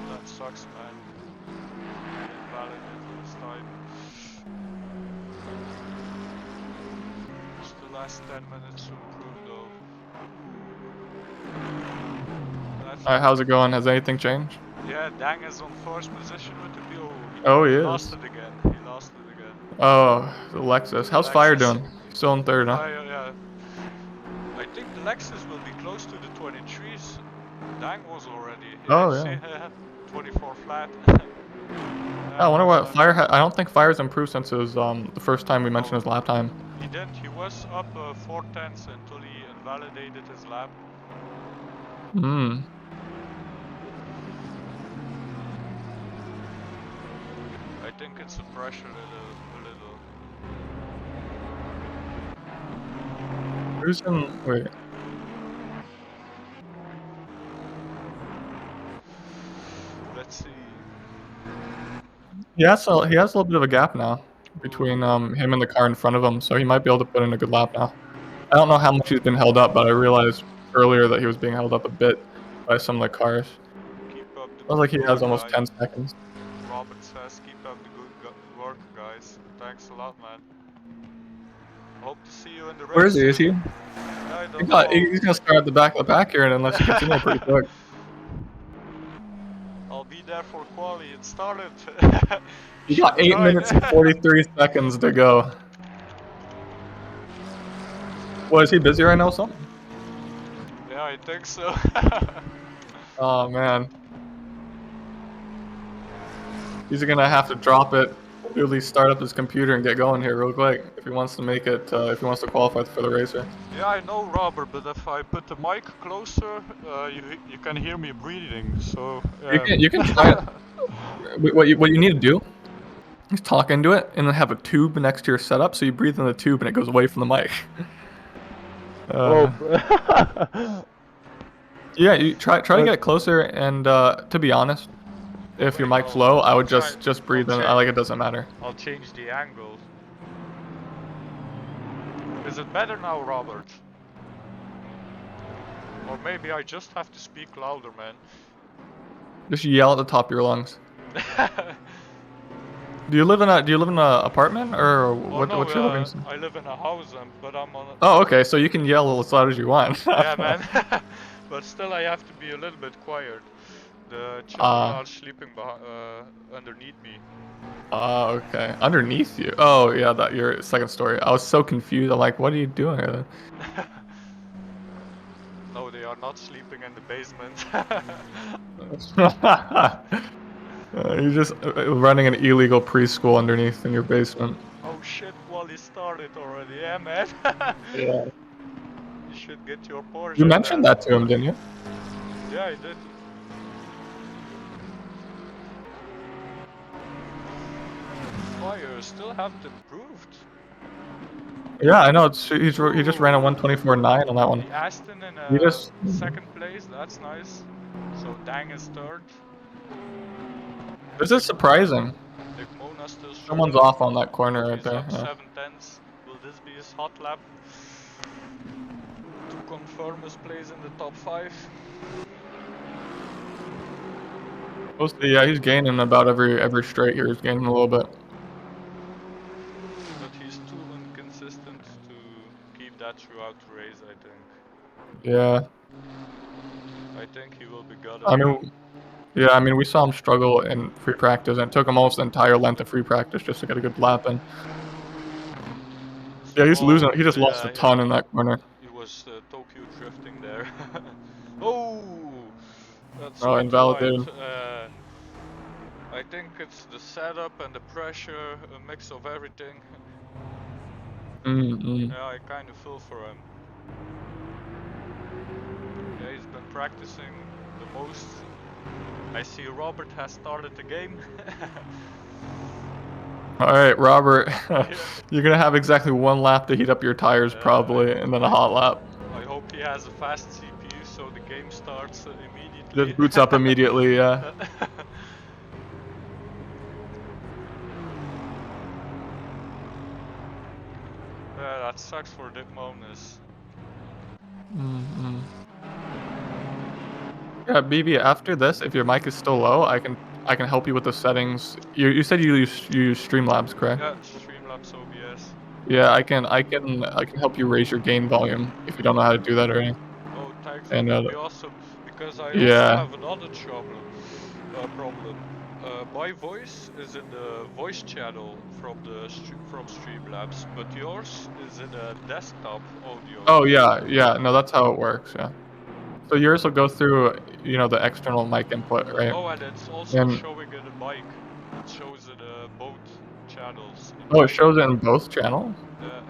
That sucks, man. Invalidated this time. Last 10 minutes to improve though. Alright, how's it going? Has anything changed? Yeah, Dang is on first position with the wheel. Oh, he lost is. it again. He lost it again. Oh, the Lexus. How's Fire Lexus. doing? Still in third, huh? Fire, yeah. I think the Lexus will be close to the 23s. Dang was already. Oh, yeah. 24 flat. I wonder what Fire I don't think Fire's improved since his the first time we mentioned his lap time. He didn't. He was up 4/10 until he invalidated his lap. Hmm. I think it's the pressure a little. Who's in? Wait. Let's see. He has a little bit of a gap now between him and the car in front of him, so he might be able to put in a good lap now. I don't know how much he's been held up, but I realized earlier that he was being held up a bit by some of the cars. Keep up the Looks like he has almost guys. 10 seconds. Robert says, keep up the good work, guys. Thanks a lot, man. Hope to see you in the race. Where is he? Is he? I don't know. He's gonna start at the back of the pack here, and unless he continues pretty quick. I'll be there for quali. It started. You got 8 minutes and 43 seconds to go. What, is he busy right now or something? Yeah, I think so. Oh, man. He's gonna have to drop it, really start up his computer and get going here real quick if he wants to make it, if he wants to qualify for the racer. Yeah, I know, Robert, but if I put the mic closer, you can hear me breathing, so... You can try it. What you need to do is talk into it and then have a tube next to your setup, so you breathe in the tube and it goes away from the mic. Yeah, you try to get closer, and to be honest, if your mic's low, I would just breathe in. Like, it doesn't matter. I'll change the angle. Is it better now, Robert? Or maybe I just have to speak louder, man. Just yell at the top of your lungs. Do you live in a apartment, or what's your living? I live in a house, but I'm on. Oh, okay. So you can yell as loud as you want. Yeah, man. But still, I have to be a little bit quiet. The children are sleeping underneath me. Okay. Underneath you? Oh, yeah, that your second story. I was so confused. I'm like, what are you doing here? No, they are not sleeping in the basement. You're just running an illegal preschool underneath in your basement. Oh shit, Wally started already, yeah, man. Yeah. You should get your Porsche. You mentioned that to him, didn't you? Yeah, I did. Fire still haven't improved. Yeah, I know. He just ran a 124.9 on that one. The Aston in second place, that's nice. So Dang is third. This is surprising. Mona still Someone's struggling. off on that corner right He's there. up Yeah. 7/10. Will this be his hot lap to confirm his place in the top 5? We'll see. Yeah, he's gaining about every straight here. He's gaining a little bit. But he's too inconsistent to keep that throughout the race, I think. Yeah. I think he will be gutted. I mean, yeah. I mean, we saw him struggle in free practice, and it took him almost the entire length of free practice just to get a good lap in. Yeah, he's losing. He just lost a ton in that corner. He was Tokyo drifting there. Oh, that's Oh, not invalidated. right. I think it's the setup and the pressure, a mix of everything. Yeah, I kind of feel for him. Yeah, he's been practicing the most. I see Robert has started the game. All right, Robert. You're gonna have exactly one lap to heat up your tires, probably, and then a hot lap. I hope he has a fast CPU so the game starts immediately. Just boots up immediately. Yeah. Yeah, that sucks for Dick Monis. Yeah, BB. After this, if your mic is still low, I can help you with the settings. You said you use Streamlabs, correct? Yeah, Streamlabs OBS. Yeah, I can help you raise your gain volume if you don't know how to do that already. Oh, thanks. And That would be awesome. Because I also yeah. have another problem. My voice is in the voice channel from Streamlabs, but yours is in a desktop audio. Oh yeah. No, that's how it works. Yeah. So yours will go through, the external mic input, right? Oh, and it's also showing in the mic. It shows in both channels. Oh, it shows it in both channels? Yeah.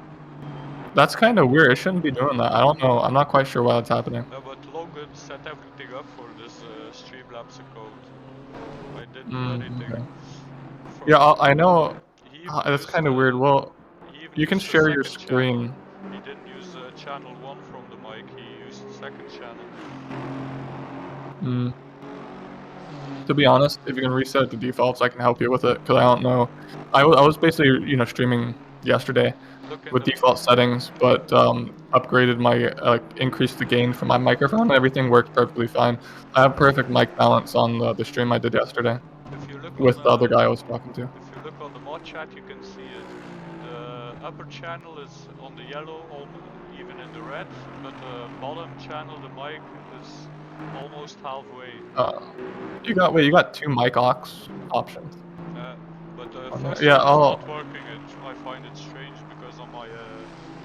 That's kind of weird. It shouldn't be doing that. I don't know. I'm not quite sure why that's happening. Yeah, but Logan set everything up for this Streamlabs account. I didn't do anything. Okay. Yeah, I know. That's kind of weird. Well, you can share your screen. Channel. He didn't use channel 1 from the mic, he used the second channel. To be honest, if you can reset it to defaults, I can help you with it, because I don't know. I was basically, streaming yesterday with default settings, but upgraded my, increased the gain from my microphone, and everything worked perfectly fine. I have perfect mic balance on the stream I did yesterday with the other guy I was talking to. If you look on the mod chat, you can see it. The upper channel is on the yellow, even in the red, but the bottom channel, the mic, is almost halfway. You got 2 mic aux options. But the first one is not working. I find it strange because on my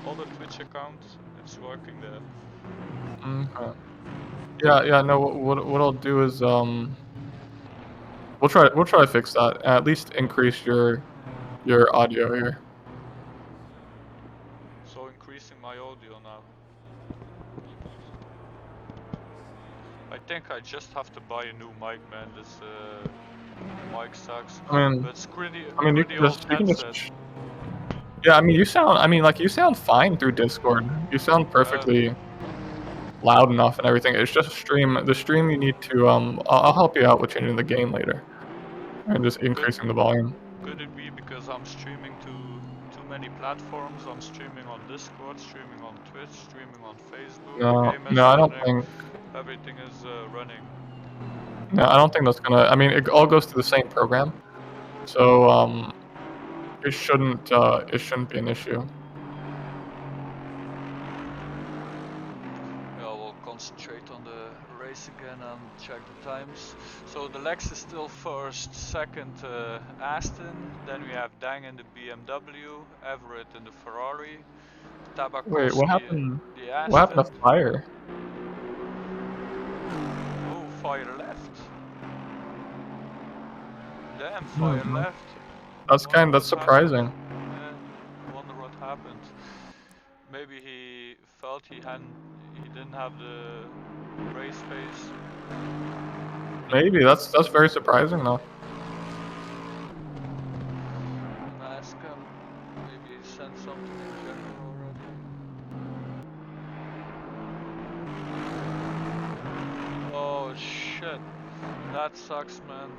other Twitch account, it's working there. Okay. Yeah. No. What I'll do is we'll try to fix that. At least increase your audio here. So increasing my audio now. I think I just have to buy a new mic, man. This mic sucks. I mean, but it's pretty you can just. Yeah, you sound fine through Discord. You sound perfectly loud enough and everything. It's just the stream you need to I'll help you out with changing the gain later. And just increasing the volume. Could it be because I'm streaming to too many platforms? I'm streaming on Discord, streaming on Twitch, streaming on Facebook. No, I don't think everything is running. No, I don't think that's gonna. It all goes through the same program, so it shouldn't be an issue. Yeah, we'll concentrate on the race again and check the times. So the Lex is still first, second Aston, then we have Dang in the BMW, Everett in the Ferrari, Tabakowski. Wait, what happened? What happened to Fire? Oh, Fire left. Damn, Fire left. That's surprising. I wonder what happened. Maybe he felt he didn't have the race pace. Maybe that's very surprising though. Ask him. Maybe he sent something in general already. Oh shit, that sucks, man.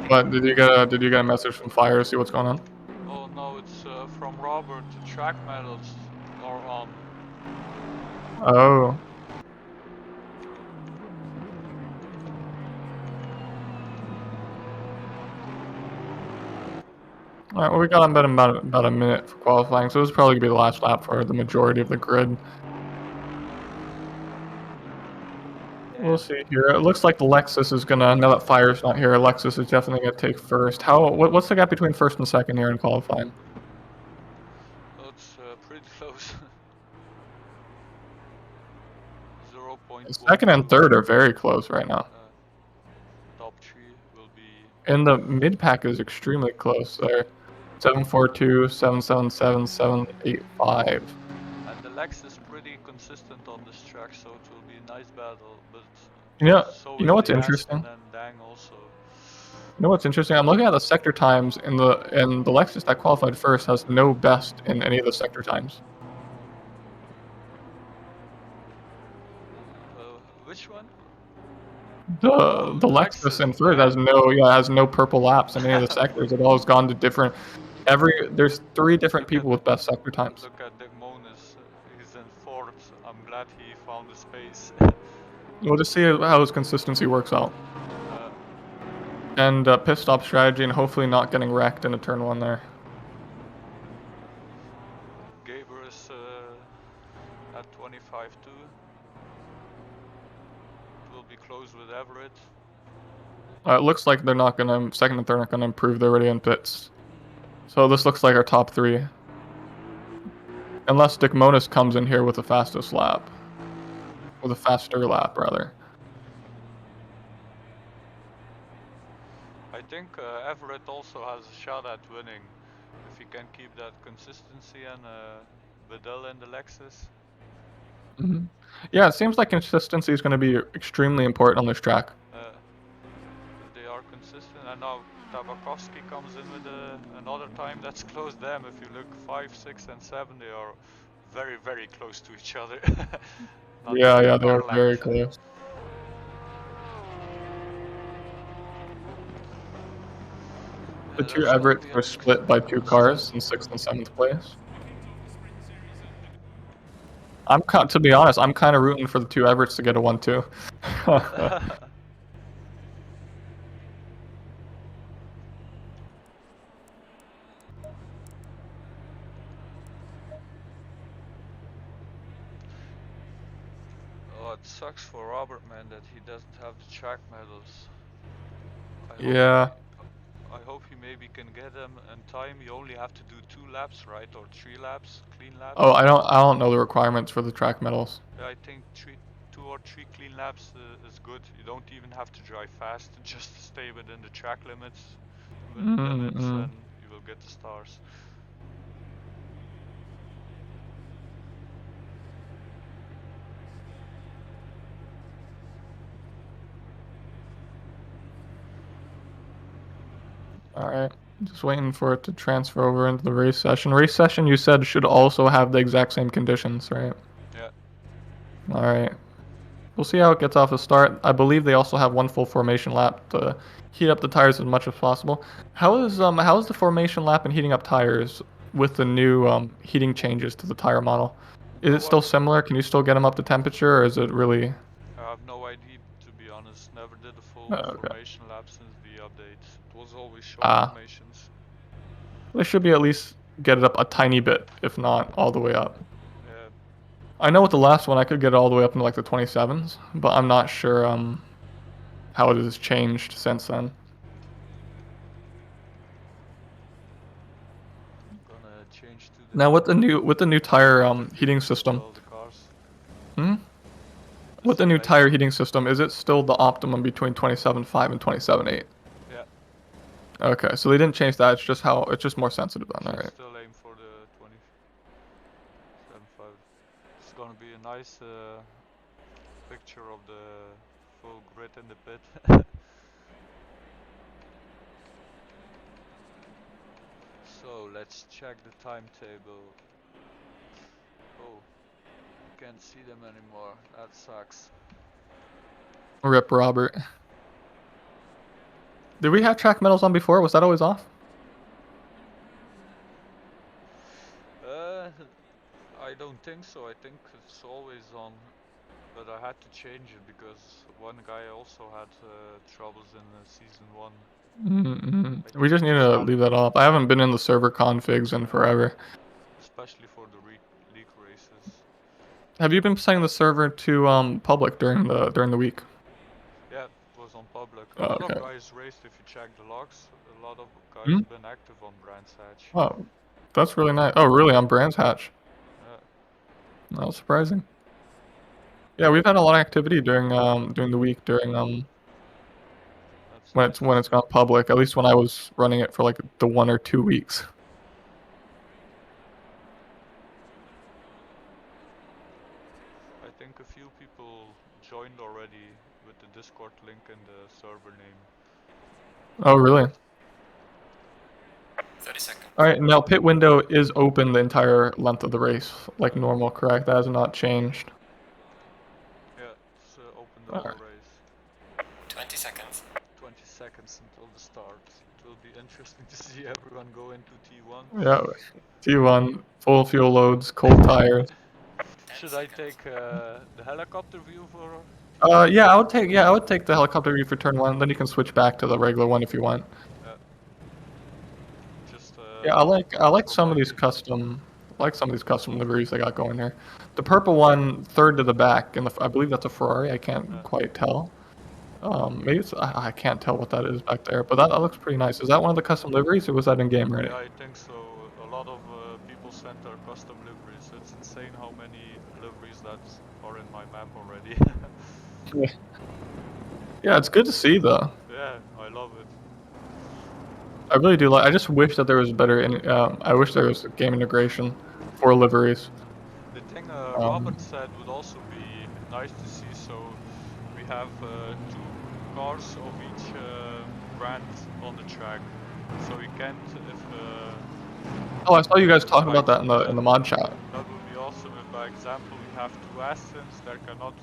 But did you get a message from Fire to see what's going on? Oh no, it's from Robert. The track medals are on. Oh. Alright, well we got about a minute for qualifying, so this is probably gonna be the last lap for the majority of the grid. We'll see here. It looks like the Lexus is gonna, now that Fire's not here, Lexus is definitely gonna take first. What's the gap between first and second here in qualifying? Oh, it's pretty close. 0.12. Second and third are very close right now. Top 3 will be... And the mid pack is extremely close there. 742, 777, 785. And the Lex is pretty consistent on this track, so it will be a nice battle, but You know, so you is know what's the interesting? Aston and Dang also. You know what's interesting? I'm looking at the sector times, and the Lexus that qualified first has no best in any of the sector times. Which one? The Lexus in first has no purple laps in any of the sectors. It all has gone to different. There's 3 different people with best sector times. Look at Demonis, he's in fourth. I'm glad he found the space. We'll just see how his consistency works out. And pit stop strategy, and hopefully not getting wrecked in a turn 1 there. Gaber is at 25 too. It will be close with Everett. It looks like they're not gonna, second and third aren't gonna improve. They're already in pits. So this looks like our top 3. Unless Dickmonis comes in here with the fastest lap. With a faster lap, rather. I think Everett also has a shot at winning. If he can keep that consistency and Bedell in the Lexus. Mm-hmm. Yeah, it seems like consistency is going to be extremely important on this track. They are consistent, and now Tabakovsky comes in with another time that's close. Them, if you look 5, 6, and 7, they are very, very close to each other. Yeah, they're very close. The 2 Everetts were split by 2 cars in 6th and 7th place. To be honest, I'm kind of rooting for the 2 Everetts to get a 1-2. Oh, it sucks for Robert, man, that he doesn't have the track medals. I hope he maybe can get them in time. You only have to do 2 laps, right, or 3 laps, clean laps. Oh, I don't know the requirements for the track medals. Yeah, I think 2 or 3 clean laps is good. You don't even have to drive fast. Just stay within the track limits, and you will get the stars. Alright, just waiting for it to transfer over into the race session. Race session, you said, should also have the exact same conditions, right? Yeah. Alright. We'll see how it gets off the start. I believe they also have 1 full formation lap to heat up the tires as much as possible. How is the formation lap and heating up tires with the new heating changes to the tire model? Is it still similar? Can you still get them up to temperature, or is it really... I have no idea, to be honest. Never did a full formation lap since the update. It was always short formations. They should be at least get it up a tiny bit, if not all the way up. Yeah. I know with the last one I could get it all the way up into like the 27s, but I'm not sure how it has changed since then. Gonna change to the Now with the new tire heating system. With the new tire heating system, is it still the optimum between 27.5 and 27.8? Yeah. Okay, so they didn't change that. It's just more sensitive then, alright. Still aim for the 27.5. It's gonna be a nice picture of the full grid in the pit. So let's let's check the timetable. Oh, can't see them anymore. That sucks. Rip Robert. Did we have track medals on before? Was that always off? I don't think so. I think it's always on. But I had to change it because one guy also had troubles in season 1. Mm-hmm. We just need to leave that off. I haven't been in the server configs in forever. Especially for the league races. Have you been setting the server to public during the week? Yeah, it was on public. A Oh, lot okay. of guys raced if you check the logs. A lot of guys Hmm? been active on Brands Hatch. Oh, that's really nice. Oh, really? On Brands Hatch? Yeah, Not surprising. Yeah, we've had a lot of activity during the week during that's when nice it's to when it's see. gone public. At least when I was running it for like the 1 or 2 weeks. I think a few people joined already with the Discord link and the server name. Oh, really? 30 seconds. All right, now pit window is open the entire length of the race, like normal, correct? That has not changed. Yeah, it's open the All whole right. race. 20 seconds. 20 seconds until the start. It will be interesting to see everyone go into T1. Yeah, T1, full fuel loads, cold tires. Should I take the helicopter view for? Yeah, I would take the helicopter view for turn 1. Then you can switch back to the regular one if you want. Just Yeah, I like for some of my these custom liveries they got going here. The purple one, third to the back, and I believe that's a Ferrari. I can't quite tell. Maybe it's I can't tell what that is back there, but that looks pretty nice. Is that one of the custom liveries, or was that in game already? Yeah, I think so. A lot of people sent their custom liveries. It's insane how many liveries that are in my map already. Yeah, it's good to see though. Yeah, I love it. I really do like. I just wish that there was better. I wish there was game integration for liveries. The thing Robert said would also be nice to see. So we have 2 cars of each brand on the track. So we can't if. Oh, I saw you guys talking about that in the mod chat. That would be awesome if, by example, we have 2 Astons. There cannot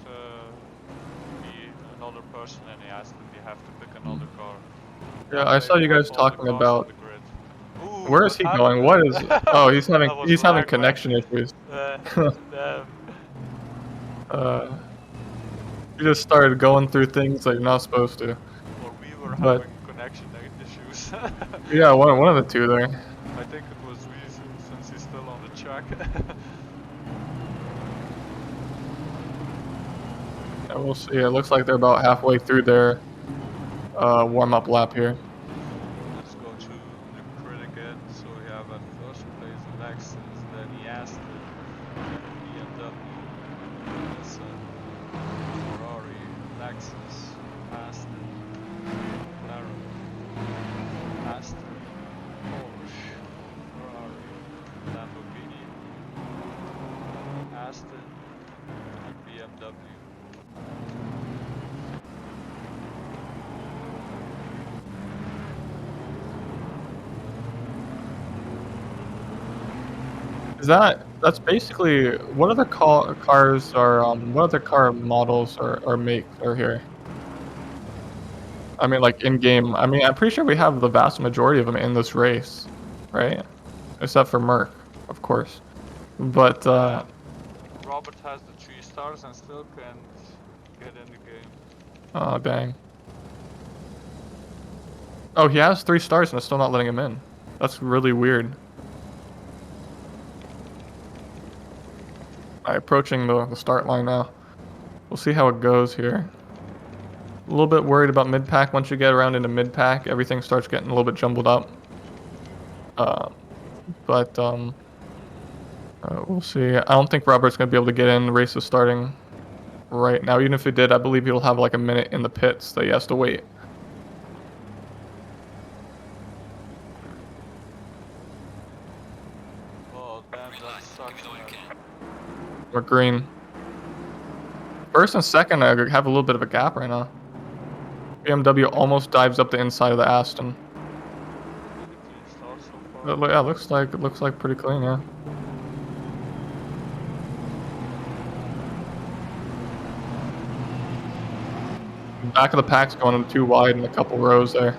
be another person in the Aston. You have to pick another car. Yeah, I saw you guys talking about. Ooh, Where is he going? What is? Oh, he's having lag, connection issues. damn. You just started going through things that you're not supposed to. Or we were But having connection issues. yeah, one of the two there. I think it was Reason since he's still on the track. Yeah, we'll see. It looks like they're about halfway through their warm-up lap here. Let's go to the grid again. So we have at first place the Lexus, then the Aston, then BMW, Nissan, Ferrari, Lexus, Aston, McLaren, Aston, Porsche, Ferrari, Lamborghini, Aston, and BMW. That's basically what other cars are what other car models or makes are here? I mean, like in game. I mean, I'm pretty sure we have the vast majority of them in this race, right? Except for Merc, of course. But Robert has the 3 stars and still can't get in the game. oh dang. Oh, he has 3 stars and it's still not letting him in. That's really weird. Approaching the start line now. We'll see how it goes here. A little bit worried about mid-pack. Once you get around into mid-pack, everything starts getting a little bit jumbled up. We'll see. I don't think Robert's going to be able to get in. The race is starting right now. Even if he did, I believe he'll have like a minute in the pits that he has to wait. Oh, damn, that sucks. We're green. First and second, I have a little bit of a gap right now. BMW almost dives up the inside of the Aston. Really clean start so far. Yeah, it looks like pretty clean, yeah. Back of the pack's going in too wide in a couple rows there.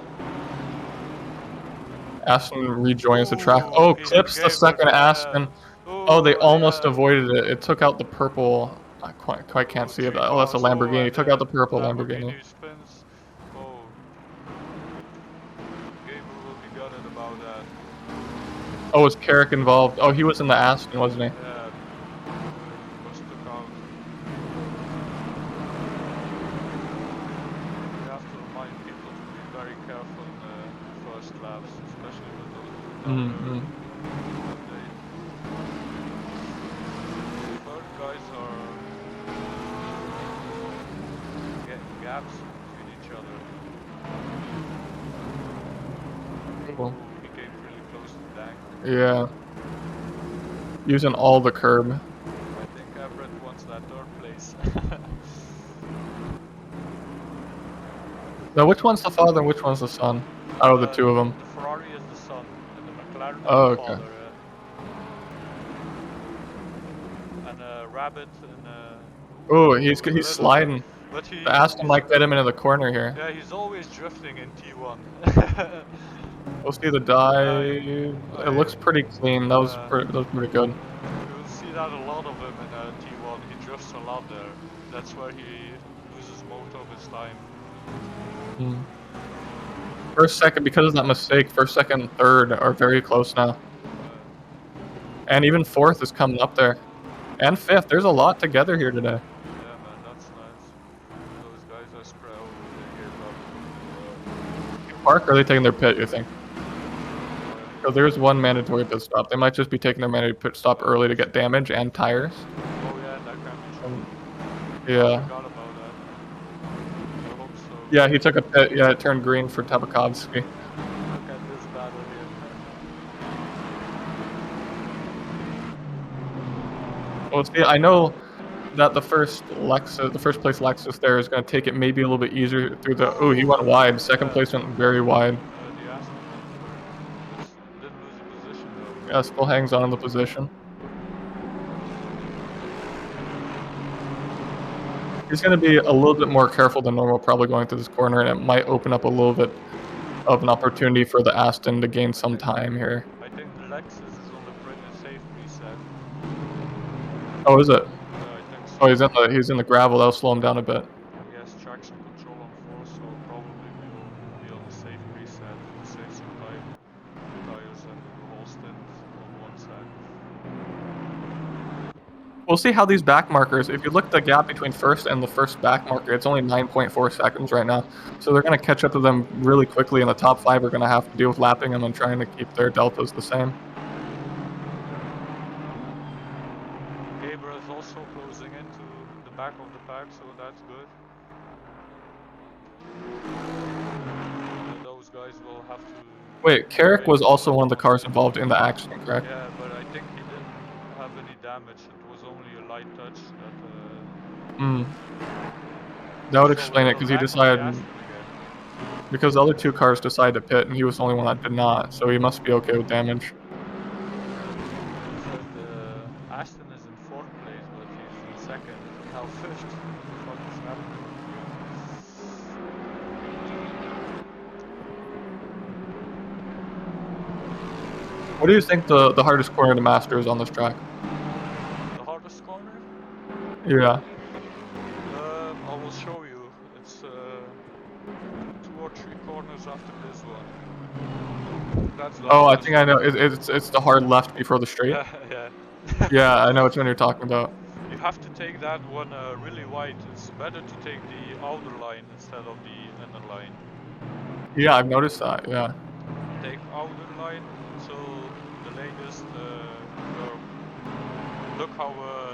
Aston rejoins the track. Ooh, Oh, clips the Gabriel, second yeah. Aston. Oh, they Oh, almost yeah. avoided it. It took out the purple. I quite can't Oh, see it. three Oh, that's a cars. Oh, Lamborghini. and Took out the the purple Lamborghini. Lamborghini spins. Oh, Gabriel will be gutted about that. Oh, was Carrick involved? Oh, he was in the Aston, wasn't he? Yeah, was took out. We have to remind people to be very careful in the first laps, especially with those down Mm-hmm. they third guys are getting gaps between each other. Cool. Ooh, he came really close to Dang. Yeah. Using all the curb. I think Everett wants that third place. Now, which one's the father and which one's the son? Out of the two of them. The Ferrari is the son, and the McLaren is Oh, the okay. father. And Rabbit and Oh, he's sliding. But he, The Aston might get him into the corner here. yeah, he's always drifting in T1. We'll see the dive. It looks pretty clean. That was pretty good. You will see that a lot of him in T1. He drifts a lot there. That's where he loses most of his time. First, second, because of that mistake, first, second, third are very close now. And even fourth is coming up there. And fifth. There's a lot together here today. Yeah, man, that's nice. Those guys are spread over here, Park, or are they taking their pit, you think? So there's one mandatory pit stop. They might just be taking their mandatory pit stop early to get damage and tires. Oh yeah, that can be true. Yeah. I forgot about that. I hope so. Yeah, he took a pit. Yeah, it turned green for Tabakovsky. Look at this battle here. Well, see, I know that the first place Lexus there is going to take it maybe a little bit easier through the. Oh, he went wide. Second place went very wide. The Aston didn't lose a position though. Yeah, still hangs on in the position. He's going to be a little bit more careful than normal, probably going through this corner, and it might open up a little bit of an opportunity for the Aston to gain some time here. I think the Lexus is on the pretty safe reset. Oh, is it? Yeah, I think so. Oh, he's in the gravel. That'll slow him down a bit. He has traction control on 4, so probably we will be on the safe reset to save some time. Tires and the whole stint on one side. We'll see how these back markers, if you look at the gap between first and the first back marker, it's only 9.4 seconds right now. So they're going to catch up to them really quickly, and the top 5 are going to have to deal with lapping them and trying to keep their deltas the same. Gabriel is also closing into the back of the pack, so that's good. Those guys will have to... Wait, Carrick was also one of the cars involved in the accident, correct? Yeah, but I think he didn't have any damage. It was only a light touch that... That would explain it, because he decided... Because the other 2 cars decided to pit, and he was the only one that did not, so he must be okay with damage. Aston is in 4th place, but he's in 2nd. Now 5th. What the fuck is happening? What do you think the hardest corner to master is on this track? The hardest corner? Yeah. I will show you. It's 2 or 3 corners after this one. That's the I think I know. It's the hard left before the straight. Yeah. Yeah, I know which one you're talking about. You have to take that one really wide. It's better to take the outer line instead of the inner line. Yeah, I've noticed that. Yeah. Take outer line until the latest curve. Look how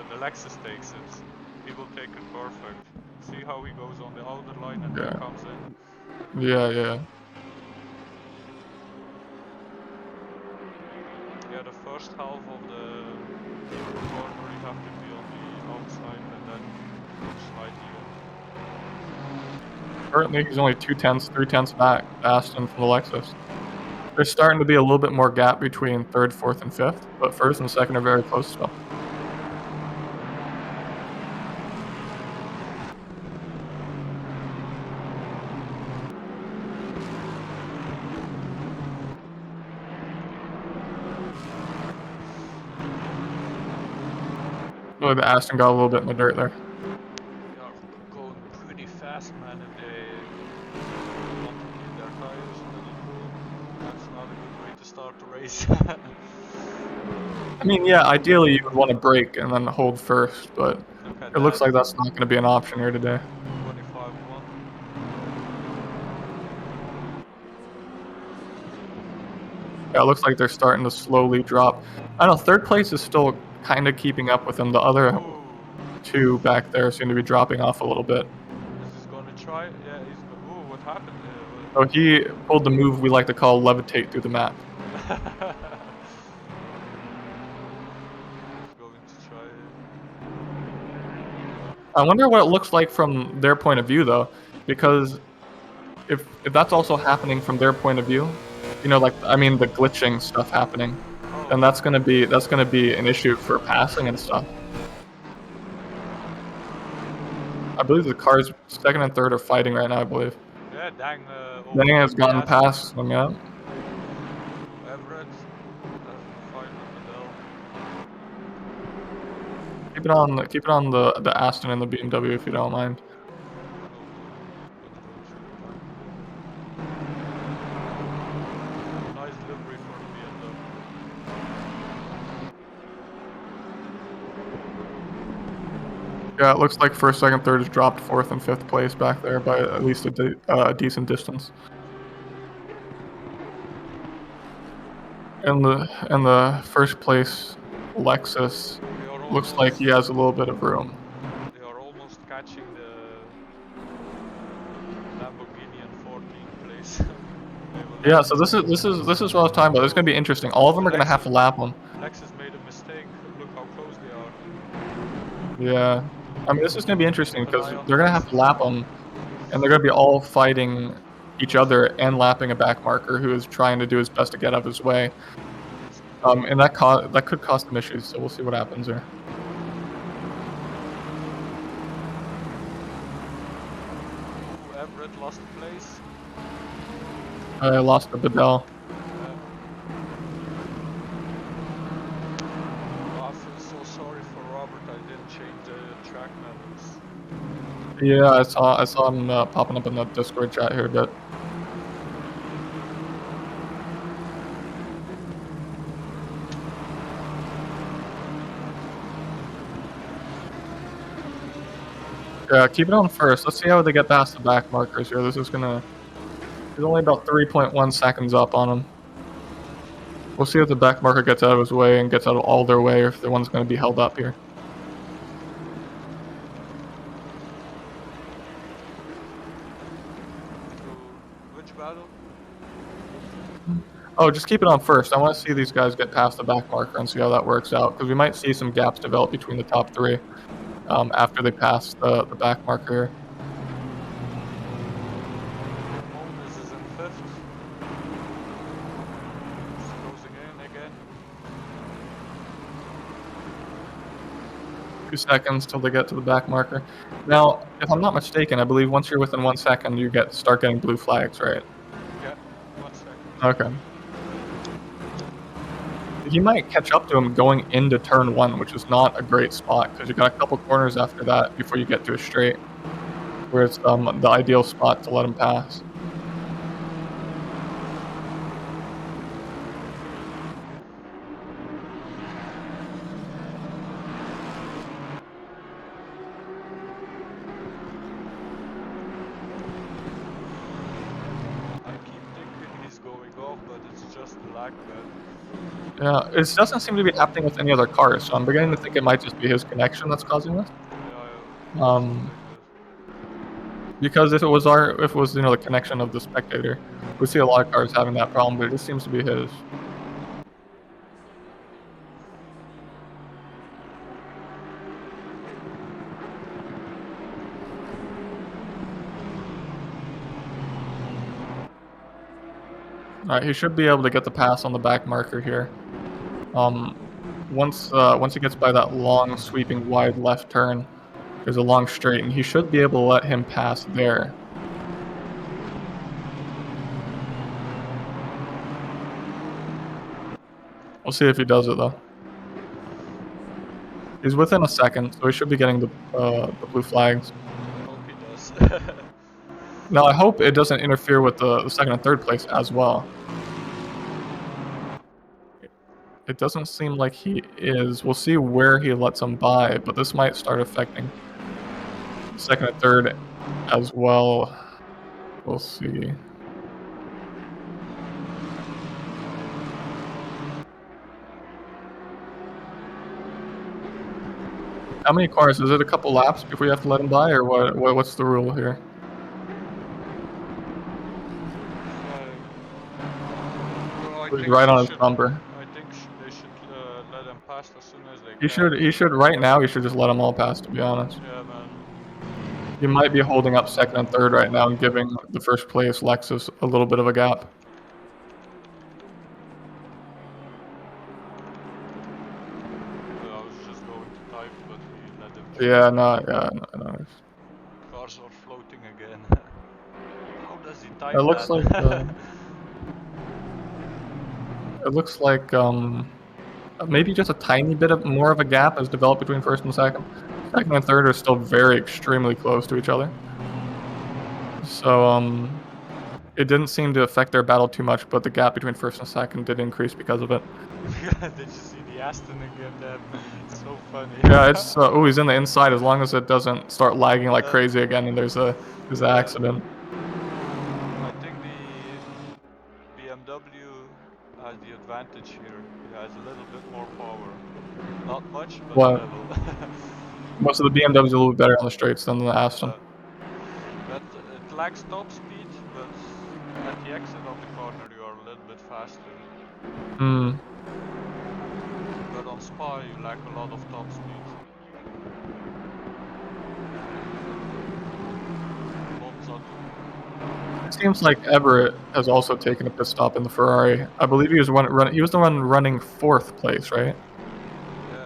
the Lexus takes it. He will take it perfect. See how he goes on the outer line and then comes in. Yeah. Yeah, the first half of the corner you have to be on the outside and then slightly on. Currently, he's only 2/10, 3/10 back, Aston from the Lexus. There's starting to be a little bit more gap between third, fourth, and fifth, but first and second are very close still. Oh, the Aston got a little bit in the dirt there. They are going pretty fast, man, if they want to keep their tires in the pool. That's not a good way to start the race. I mean, yeah, ideally you would want to brake and then hold first, but Look at it looks that. like that's not going to be an option here today. 25-1. Yeah, it looks like they're starting to slowly drop. I don't know, third place is still kind of keeping up with them. The other Ooh. two back there seem to be dropping off a little bit. Is this gonna try? Yeah, he's go. Ooh, what happened? So he pulled the move we like to call levitate through the map. He's going to try it. I wonder what it looks like from their point of view, though, because if that's also happening from their point of view, you know, like, I mean, the glitching stuff happening, then that's gonna be an issue for passing and stuff. I believe the cars second and third are fighting right now. I believe. Yeah, dang. Dang has gotten past them, yeah. Everett. Fight with Adele. Keep it on the Aston and the BMW if you don't mind. Nice delivery for the BMW. Yeah, it looks like first, second, third has dropped fourth and fifth place back there by at least a decent distance. And the first place, Lexus, looks like he has a little bit of room. They are almost catching the Lamborghini in 14th place. Yeah, so this is what I was talking about. This is gonna be interesting. All of them are gonna have to lap him. Lexus made a mistake. Look how close they are. Yeah, I mean, this is gonna be interesting because they're gonna have to lap him, and they're gonna be all fighting each other and lapping a back marker who is trying to do his best to get out of his way. And that could cost them issues. So we'll see what happens there. Everett lost place. I lost the Bedell. Oh, I feel so sorry for Robert. I didn't change the track methods. Yeah, I saw him popping up in the Discord chat here a bit. Yeah, keep it on first. Let's see how they get past the back markers here. This is gonna. He's only about 3.1 seconds up on him. We'll see if the back marker gets out of his way and gets out of all their way, or if the one's gonna be held up here. Which battle? Oh, just keep it on first. I want to see these guys get past the back marker and see how that works out, because we might see some gaps develop between the top three after they pass the back marker here. Moses is in 5th. He's closing in again. 2 seconds till they get to the back marker. Now, if I'm not mistaken, I believe once you're within 1 second, you start getting blue flags, right? Yeah, 1 second. Okay. He might catch up to him going into turn 1, which is not a great spot because you got a couple corners after that before you get to a straight, where it's the ideal spot to let him pass. I keep thinking he's going off, but it's just the lag pad. Yeah, it doesn't seem to be happening with any other cars, so I'm beginning to think it might just be his connection that's causing this. Yeah. Because if it was the connection of the spectator, we see a lot of cars having that problem, but it just seems to be his. Alright, he should be able to get the pass on the back marker here. Once he gets by that long, sweeping, wide left turn, there's a long straight, and he should be able to let him pass there. We'll see if he does it, though. He's within a second, so he should be getting the blue flags. I hope he does. Now, I hope it doesn't interfere with the second and third place as well. It doesn't seem like he is. We'll see where he lets him by, but this might start affecting second and third as well. We'll see. How many cars? Is it a couple laps before you have to let him by, or what's the rule here? Well, He's right on his bumper. I think they should let him pass as soon as they can. He should right now. He should just let them all pass. To be honest. Yeah, man. He might be holding up second and third right now and giving the first place Lexus a little bit of a gap. I was just going to type, but he let him. Yeah, no. Cars are floating again. How does he type It looks that? it looks like maybe just a tiny bit of more of a gap has developed between first and second. Second and third are still very extremely close to each other. So it didn't seem to affect their battle too much, but the gap between first and second did increase because of it. Did you see the Aston again? It's so funny. Yeah, it's oh, he's in the inside as long as it doesn't start lagging like crazy again and there's an accident. I think the BMW has the advantage here. It has a little bit more power. Not much, but What? a little. Most of the BMWs are a little better on the straights than the Aston. But it lacks top speed, but at the exit of the corner you are a little bit faster. Hmm. But on Spa you lack a lot of top speed. It seems like Everett has also taken a pit stop in the Ferrari. I believe he was the one running fourth place, right? Yeah.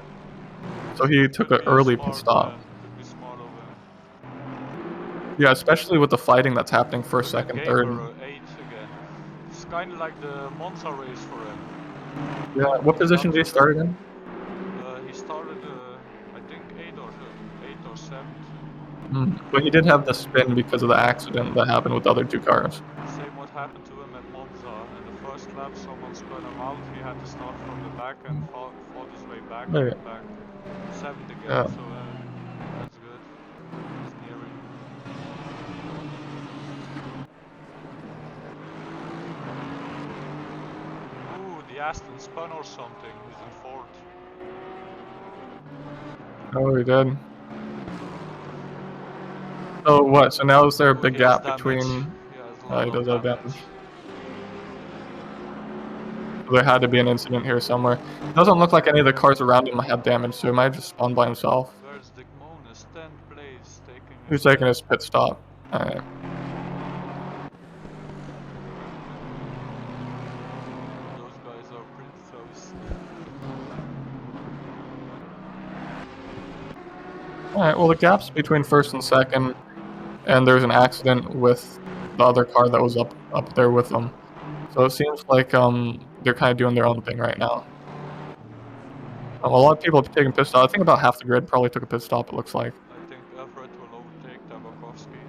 So he took an early pit stop. Yeah, especially with the fighting that's happening first, second, third. 8 again. It's kind of like the Monza race for him. Yeah, what position did he start in? He started, I think, 8 or 7. But he did have the spin because of the accident that happened with the other two cars. Same what happened to him at Monza. In the first lap, someone spun him out. He had to start from the back and fought his way back. Yeah. Back. 7th again, Yeah. so that's good. He's nearing. Ooh, the Aston spun or something. He's in 4th. Oh, he did. So what? So now is there a big gap between? He does have damage. There had to be an incident here somewhere. It doesn't look like any of the cars around him have damage, so he might have just spawned by himself. Where's Dick Monis? 10th place, He's taking his pit stop. Alright. Those guys are pretty close. Alright, well the gap's between first and second, and there's an accident with the other car that was up there with them. So it seems like they're kind of doing their own thing right now. A lot of people have taken pit stop. I think about half the grid probably took a pit stop, it looks like. I think Everett will overtake Tabakovsky.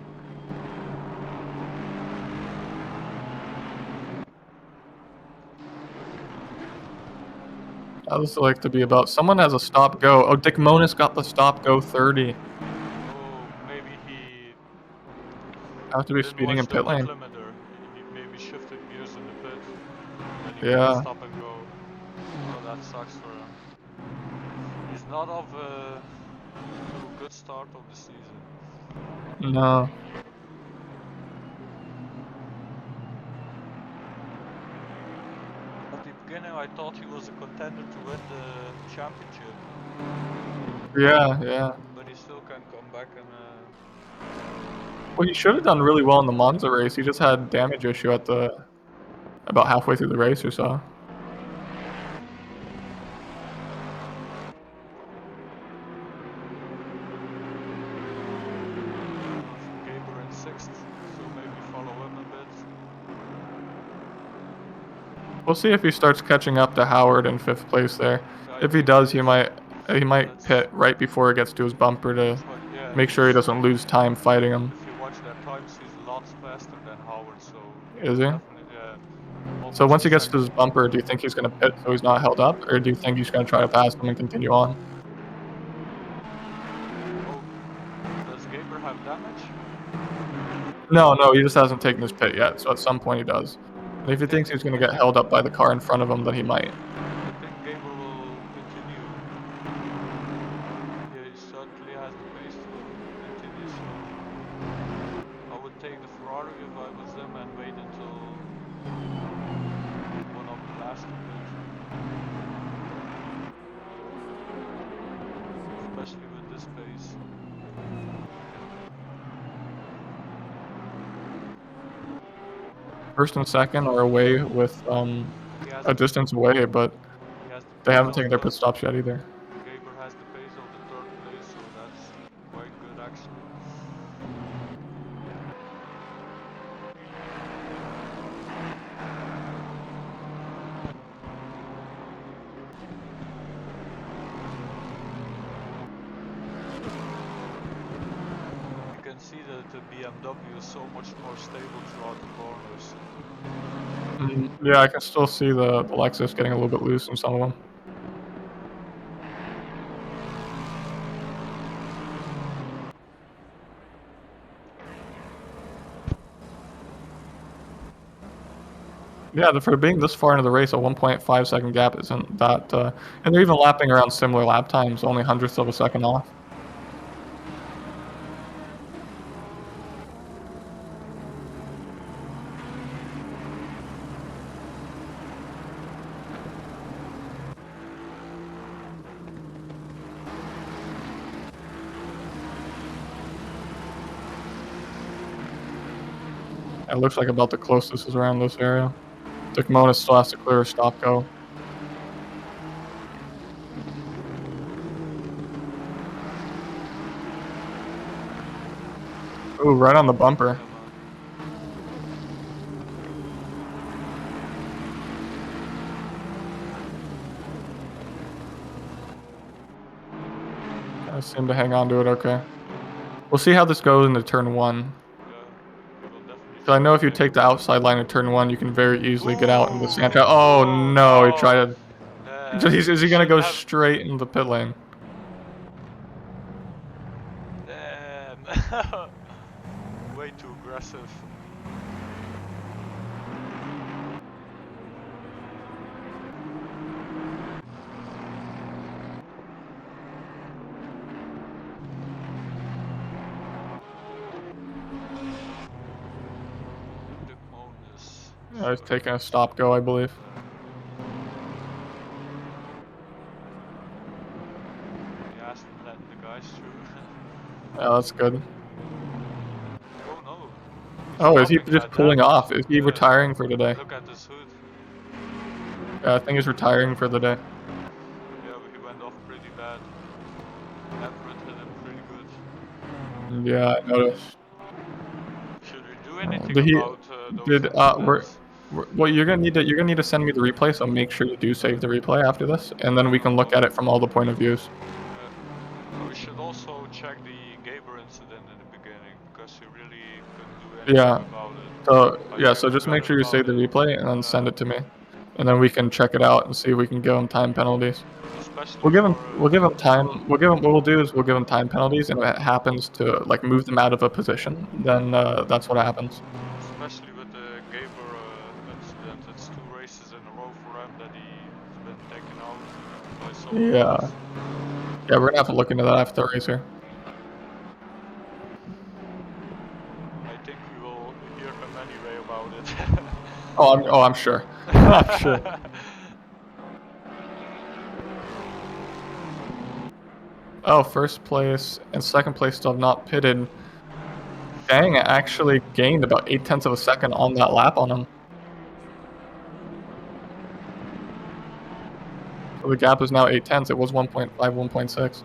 That was like to be about. Someone has a stop go. Oh, Dick Monis got the stop go 30. Oh, maybe he Have to be speeding in pit lane. He maybe shifted gears in the pit. And he Yeah. stop and go. Oh, that sucks for him. He's not off a good start of the season. No. At the beginning I thought he was a contender to win the championship. Yeah. But he still can come back and Well, he should have done really well in the Monza race. He just had damage issue at the about halfway through the race or so. Gaber in 6th, so maybe follow him a bit. We'll see if he starts catching up to Howard in 5th place there. If he does, he might pit right before it gets to his bumper to make sure he doesn't lose time fighting him. If you watch their times, he's lots faster than Howard, so Is he? definitely, So almost once a he gets to second. his bumper, do you think he's going to pit so he's not held up, or do you think he's going to try to pass him and continue on? Oh, does Gaber have damage? No, he just hasn't taken his pit yet, so at some point he does. And if he thinks he's going to get held up by the car in front of him, then he might. I think Gaber will continue. Yeah, he certainly has the pace to continue, so I would take the Ferrari if I was them and wait until one of the last two pit. Especially with this pace. First and second are away with a distance away, but they haven't taken their pit stops yet either. Gaber has the pace of the 3rd place, so that's quite good actually. You can see that the BMW is so much more stable throughout the corners. Yeah, I can still see the Lexus getting a little bit loose in some of them. Yeah, for being this far into the race, a 1.5 second gap isn't that, and they're even lapping around similar lap times, only hundredths of a second off. It looks like about the closest is around this area. Dickmona still has to clear a stop go. Ooh, right on the bumper. I seem to hang on to it okay. We'll see how this goes into turn 1. So I know if you take the outside line of turn 1, you can very easily get out into Santa. Oh no, he tried to... Is he gonna go straight into the pit lane? Damn. Way too aggressive. I was taking a stop go, I believe. He asked him letting the guys through. Yeah, that's good. Oh no. Oh, is he just pulling off? Is he retiring for today? Look at this hood. Yeah, I think he's retiring for the day. Yeah, but he went off pretty bad. Everett hit him pretty good. Yeah, I noticed. Should we do anything about those well, you're gonna need to send me the replay, so make sure you do save the replay after this, and then we can look at it from all the point of views. We should also check the Gaber incident in the beginning, because he really couldn't do anything about it. So just make sure you save the replay and then send it to me, and then we can check it out and see if we can give him time penalties. We'll give him time. What we'll do is we'll give him time penalties, and if it happens to like move them out of a position, then that's what happens. Especially with the Gaber incident, it's 2 races in a row for him that he's been taken out by someone else. Yeah, we're gonna have to look into that after the race here. I think we will hear him anyway about it. I'm sure. I'm sure. Oh, first place and second place still have not pitted. Dang, I actually gained about 0.8 of a second on that lap on him. So the gap is now 8/10. It was 1.5, 1.6.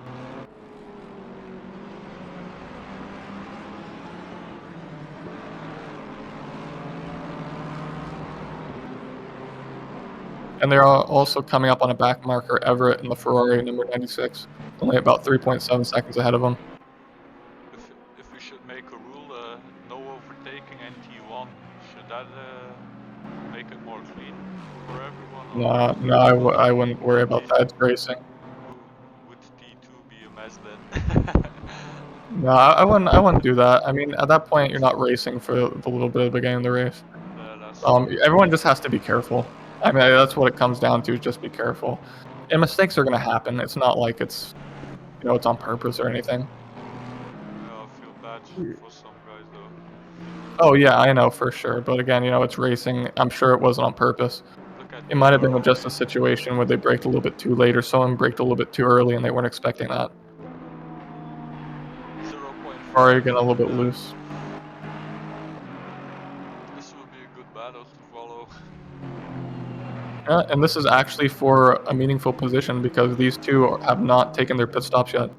And they're also coming up on a back marker, Everett, in the Ferrari, number 96. Only about 3.7 seconds ahead of him. If we should make a rule, no overtaking NT1, should that make it more clean for everyone? No, I wouldn't worry about that. It's racing. Would T2 be a mess then? No, I wouldn't do that. I mean, at that point, you're not racing for the little bit of the beginning of the race. Everyone just has to be careful. I mean, that's what it comes down to, is just be careful. And mistakes are going to happen. It's not like it's on purpose or anything. I feel bad for some guys though. Oh yeah, I know for sure. But again, it's racing. I'm sure it wasn't on purpose. It might have been just a situation where they braked a little bit too late, or someone braked a little bit too early and they weren't expecting that. Or getting a little bit loose. This will be a good battle to follow. Yeah, and this is actually for a meaningful position because these two have not taken their pit stops yet.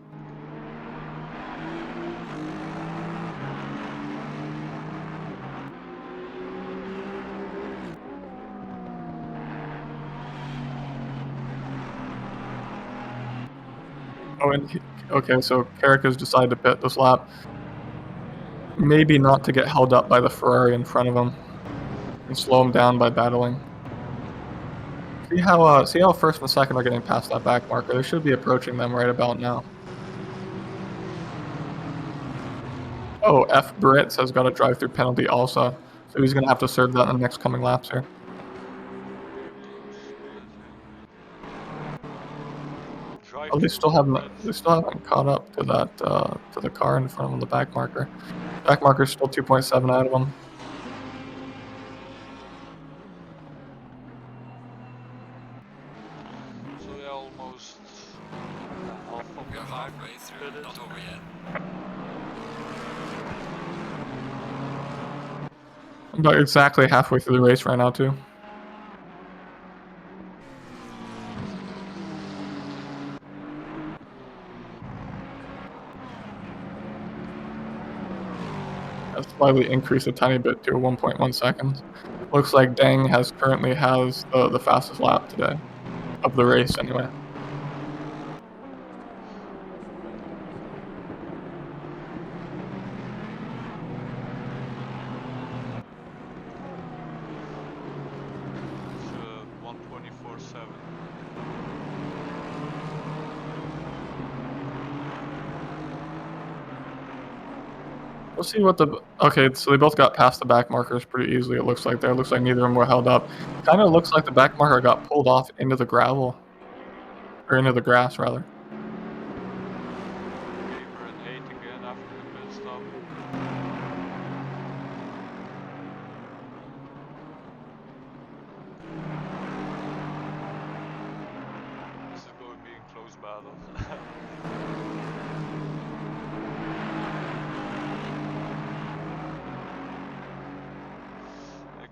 Oh, and okay, so Carrick has decided to pit this lap. Maybe not to get held up by the Ferrari in front of him and slow him down by battling. See how first and second are getting past that back marker. They should be approaching them right about now. Oh, F. Brits has got a drive-through penalty also, so he's going to have to serve that in the next coming laps here. Oh, they still haven't caught up to that to the car in front of him, the back marker. Back marker's still 2.7 out of him. So yeah, almost half of the halfway through, not over yet. I'm about exactly halfway through the race right now too. Slightly increased a tiny bit to 1.1 seconds. Looks like Deng currently has the fastest lap today of the race anyway. It's 1:24.7. We'll see what okay, so they both got past the back markers pretty easily, it looks like there. It looks like neither of them were held up. Kind of looks like the back marker got pulled off into the gravel. Or into the grass, rather. Gamer and 8 again after the pit stop. This is going to be a close battle.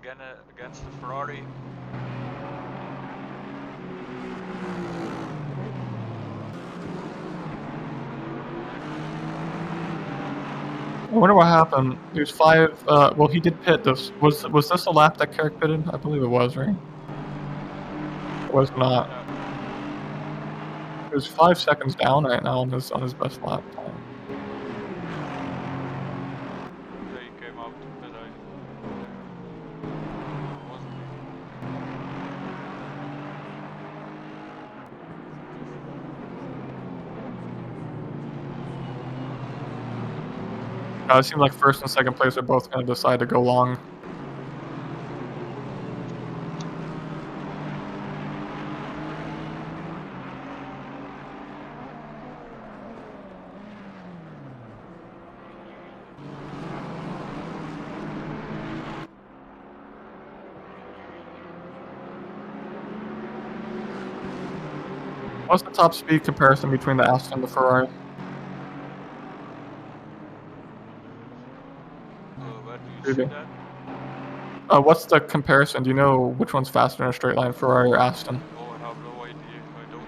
Again against the Ferrari. I wonder what happened. There's 5, well, he did pit this. Was this the lap that Carrick pitted? I believe it was, right? It was not. It was 5 seconds down right now on his best lap time. Yeah, he came out to pit, It seems like first and second place are both going to decide to go long. What's the top speed comparison between the Aston and the Ferrari? Where do you see that? What's the comparison? Do you know which one's faster in a straight line, Ferrari or Aston? Oh, I have no idea. I don't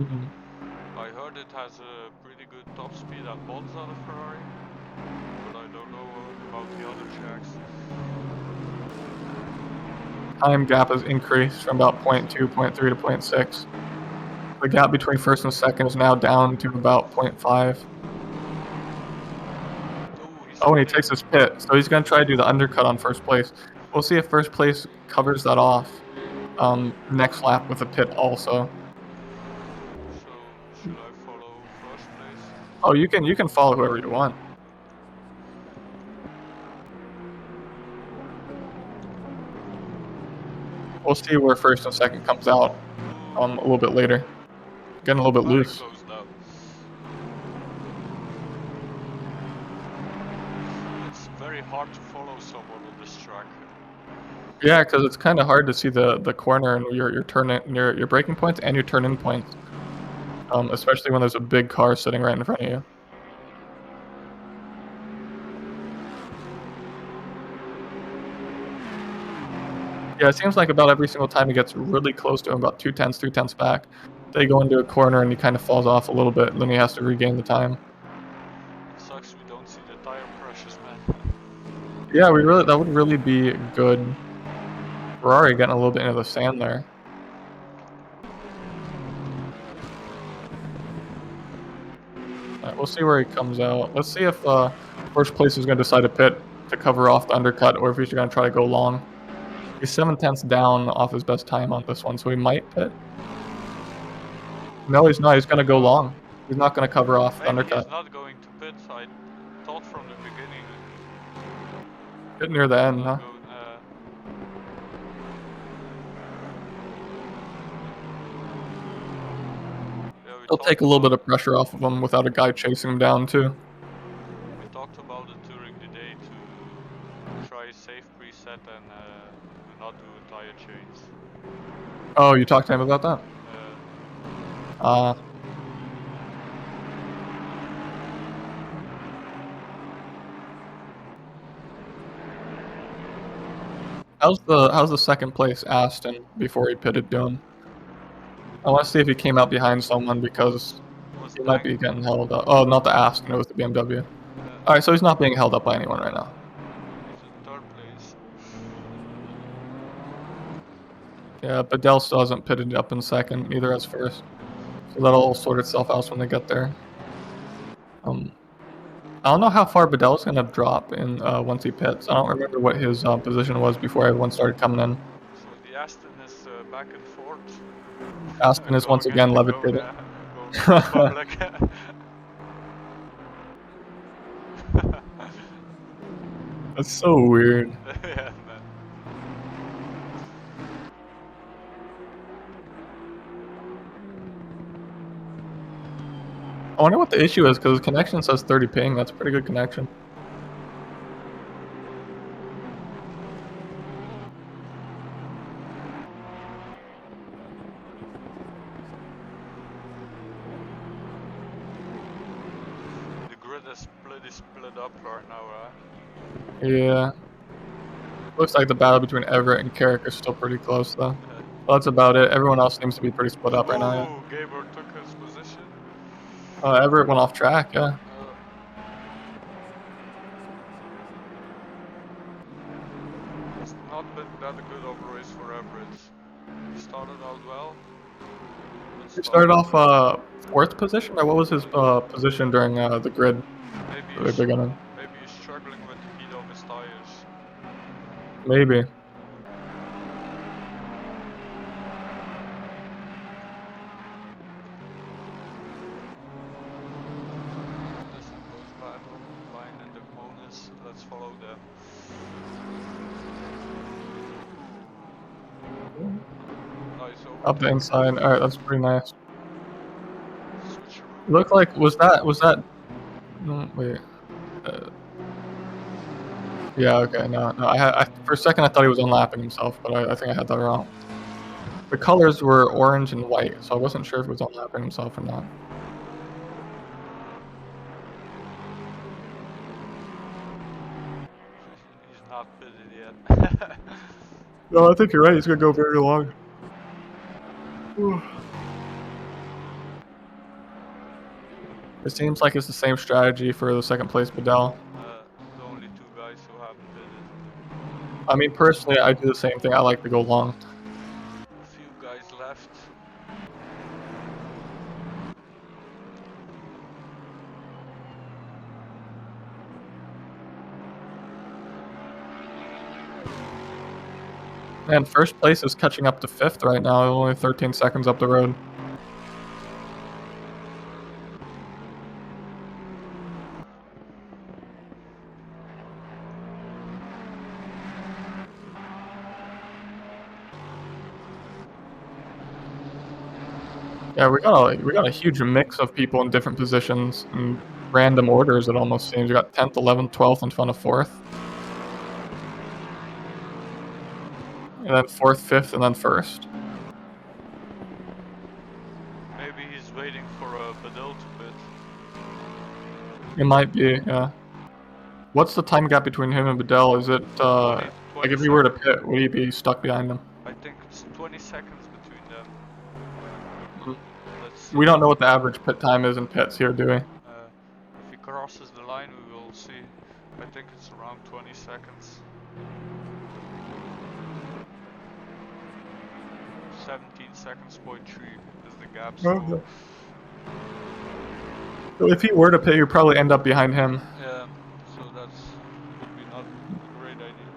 Mhm. I heard it has a pretty good top speed at Monza, the Ferrari, but I don't know about the other tracks. Time gap has increased from about 0.2, 0.3 to 0.6. The gap between first and second is now down to about 0.5. Oh, he's Oh, and he pitting. takes his pit, so he's gonna try to do the undercut on first place. We'll see if first place covers that off next lap with a pit also. So should I follow first place? Oh, you can follow whoever you want. We'll see where first and second comes out a little bit later. Getting a little bit Very loose. close now. It's very hard to follow someone on this track. Yeah, because it's kind of hard to see the corner and your turn in, your braking points and your turn in points. Especially when there's a big car sitting right in front of you. Yeah, it seems like about every single time he gets really close to him, about 2 tenths, 3 tenths back, they go into a corner and he kind of falls off a little bit, and then he has to regain the time. It sucks we don't see the tire pressures, man. Yeah, that would really be good. Ferrari getting a little bit into the sand there. Alright, we'll see where he comes out. Let's see if first place is going to decide to pit to cover off the undercut, or if he's going to try to go long. He's 7 tenths down off his best time on this one, so he might pit. No, he's not. He's going to go long. He's not going to cover off the Maybe he's undercut. not going to pit. I thought from the beginning. Pit near the end, huh? Yeah, He'll take a little bit of pressure off of him without a guy chasing him down, too. we talked about it during the day to try safe preset and not do tire change. Oh, you talked to him about that? Uh, how's the second place Aston before he pitted doing? I want to see if he came out behind someone because he might be getting held up. Oh, not the Aston, it was the BMW. Alright, so he's not being held up by anyone right now. He's in third place. Yeah, Bedell still hasn't pitted up in second, neither has first. So that'll all sort itself out when they get there. I don't know how far Bedell's gonna drop in once he pits. I don't remember what his position was before everyone started coming in. So the Aston is back and forth. Aston is once going again into levitating. going into public. That's so weird. Yeah, man. I wonder what the issue is, because his connection says 30 ping. That's a pretty good connection. The grid is split up right now, Yeah. Looks like the battle between Everett and Carrick is still pretty close, though. Well, that's about it. Everyone else seems to be pretty split up right now, yeah. Oh, Gabriel took his position. Everett went off track, yeah. It's not been that good of a race for Everett. He started out well. He started off 4th position, or what was his position during the grid Maybe at the beginning? maybe he's struggling with the heat of his tires. Maybe. Listen, goes back on the line and the bonus. Let's follow them. Nice over. Up the inside. Alright, that's pretty nice. Switcheroo. Looked like, was that... No, wait. Yeah, okay, no. For a second I thought he was unlapping himself, but I think I had that wrong. The colors were orange and white, so I wasn't sure if he was unlapping himself or not. He's not pitted yet. No, I think you're right. He's gonna go very long. It seems like it's the same strategy for the second place Bedell. The only two guys who haven't did it. I mean, personally, I do the same thing. I like to go long. A few guys left. And first place is catching up to 5th right now, only 13 seconds up the road. Yeah, we got a huge mix of people in different positions in random orders, it almost seems. We got 10th, 11th, 12th in front of 4th. And then 4th, 5th, and then 1st. Maybe he's waiting for a Bedell to pit. It might be, yeah. What's the time gap between him and Bedell? Is it, 20 like if he were to pit, would he be stuck behind him? I think it's 20 seconds between them. Let's see. We don't know what the average pit time is in pits here, do we? If he crosses the line, we will see. I think it's around 20 seconds. 17 seconds, 0.3 is the gap, so... Okay. So if he were to pit, he'd probably end up behind him. Yeah, so that's would be not a great idea.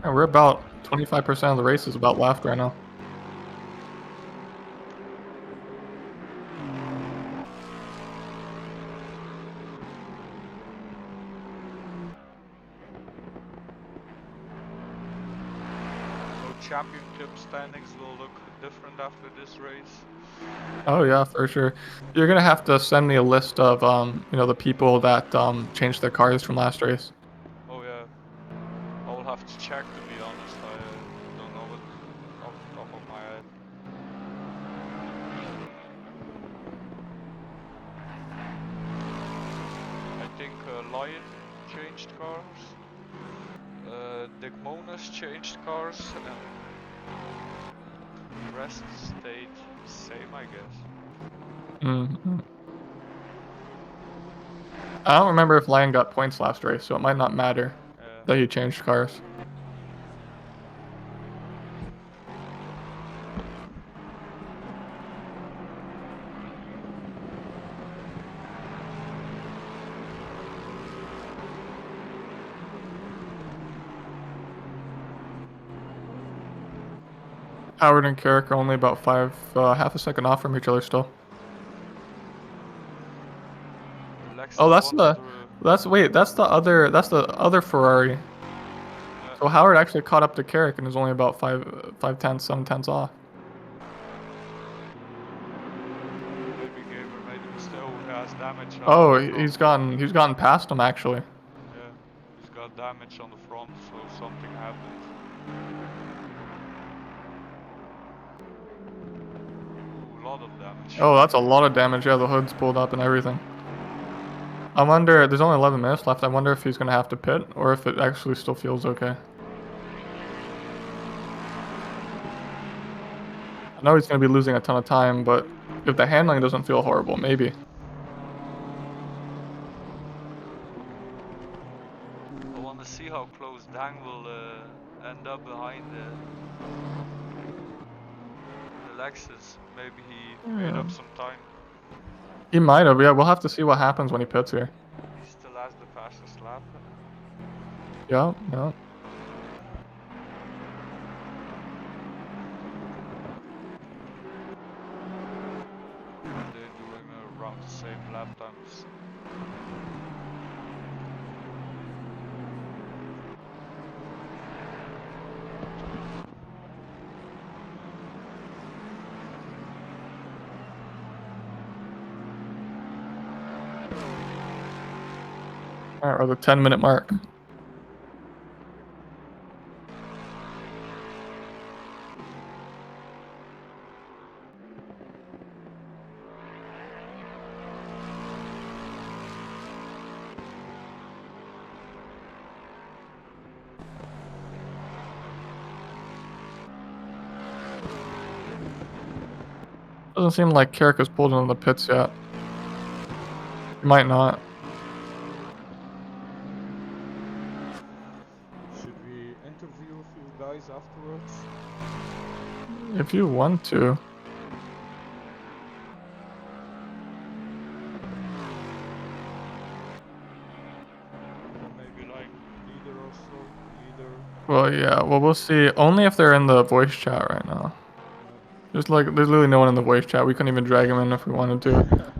And we're about 25% of the race is about left right now. Championship standings will look different after this race. Oh yeah, for sure. You're gonna have to send me a list of you know, the people that changed their cars from last race. Oh yeah, I will have to check, to be honest. I don't know it off the top of my head. I think Lion changed cars. Dick Monas changed cars, and the rest stayed the same, I guess. Mm-hmm. I don't remember if Lion got points last race, so it might not matter that he changed cars. Howard and Carrick are only about half a second off from each other still. Oh, that's the other Ferrari. So Howard actually caught up to Carrick and is only about 7 tenths off. Maybe Gaber made a mistake. Oh, he has damage. Oh, he's gotten past him actually. Yeah, he's got damage on the front, so something happened. Ooh, a lot of damage. Oh, that's a lot of damage. Yeah, the hood's pulled up and everything. I wonder, there's only 11 minutes left. I wonder if he's going to have to pit or if it actually still feels okay. I know he's going to be losing a ton of time, but if the handling doesn't feel horrible, maybe. I want to see how close Dang will end up behind the Lexus. Maybe he made up some time. He might have, yeah. We'll have to see what happens when he pits here. He still has the fastest lap. Yeah, yeah. They're doing around the same lap times. Alright, or the 10-minute mark. Doesn't seem like Carrick has pulled into the pits yet. He might not. Should we interview a few guys afterwards? If you want to. Maybe like leader or so, leader. Well, yeah. Well, we'll see. Only if they're in the voice chat right now. There's literally no one in the voice chat. We couldn't even drag him in if we wanted to.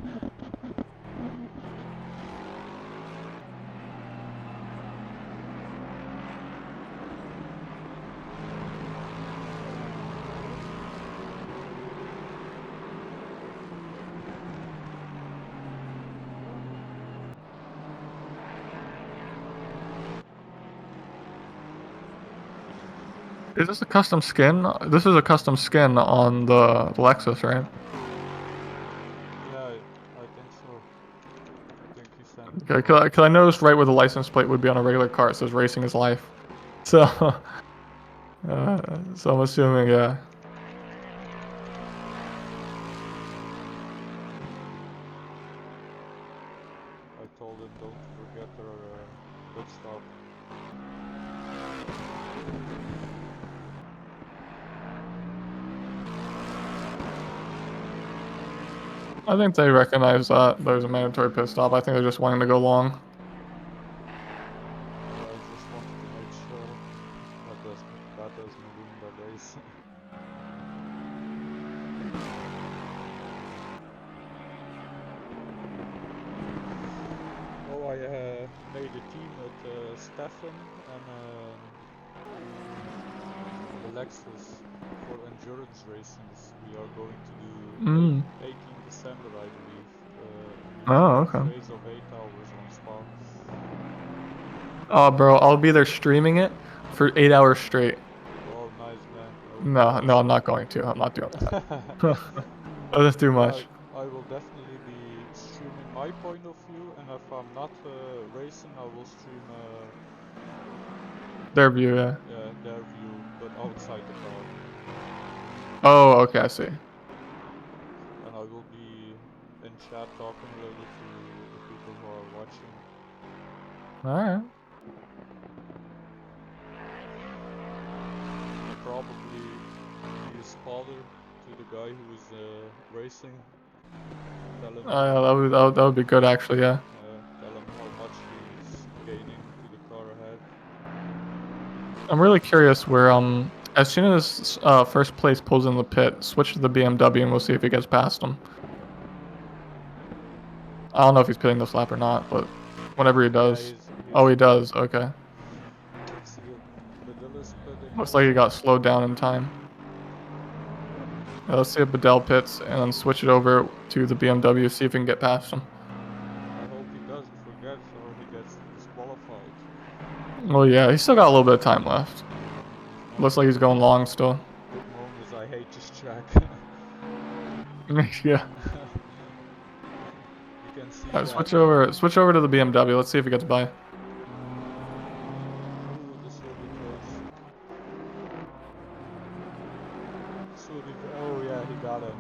Is this a custom skin? This is a custom skin on the Lexus, right? Yeah, I think so. I think he sent. Okay, cause I noticed right where the license plate would be on a regular car, it says "Racing is Life." So, so I'm assuming, yeah. I told him don't forget our pit stop. I think they recognize that there's a mandatory pit stop. I think they're just wanting to go long. I just wanted to make sure that doesn't ruin the race. Oh, I made a team with Stefan and the Lexus for endurance races. We are going to do 18 December, I believe. Oh, Endurance okay. race of 8 hours on Spa. Oh, bro, I'll be there streaming it for 8 hours straight. Oh, nice, man. No, no, I'm not going to. I'm not doing that. Oh, that's too much. I will definitely be streaming my point of view, and if I'm not racing, I will stream Their view, yeah. their view, but outside the car. Oh, okay, I see. And I will be in chat talking a little to the people who are watching. Alright. Probably be a spoiler to the guy who is racing. Tell him, Oh, yeah, that would be good, actually, yeah. tell him how much he's gaining to the car ahead. I'm really curious where, as soon as first place pulls in the pit, switch to the BMW and we'll see if he gets past him. I don't know if he's pitting this lap or not, but whenever he does. Oh, he does, okay. Let's see if Badil is pitting. Looks like he got slowed down in time. Yeah, let's see if Badell pits and then switch it over to the BMW, see if we can get past him. I hope he doesn't forget or he gets disqualified. Well, yeah, he's still got a little bit of time left. Looks like he's going long still. Good moment is I hate this track. Yeah. You can see Right, switch over to the BMW. Let's see if he gets by. Ooh, this will be close. Oh yeah, he got him.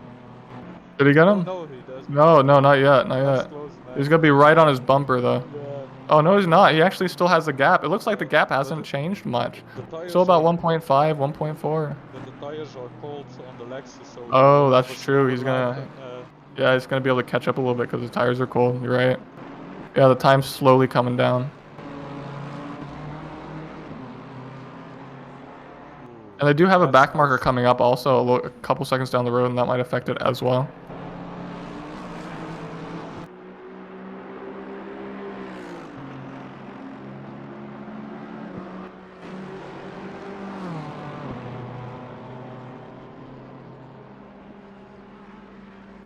Did he get him? No, he doesn't. No, not yet, not yet. Close, He's gonna be right on his bumper though. Yeah. Oh no, he's not. He actually still has the gap. It looks like the gap hasn't changed much. Still about 1.5, 1.4. But the tires are cold on the Lexus, so Oh, that's true. He's gonna, yeah, he's gonna be able to catch up a little bit because the tires are cold. You're right. Yeah, the time's slowly coming down. And they do have a back marker coming up also a couple seconds down the road, and that might affect it as well.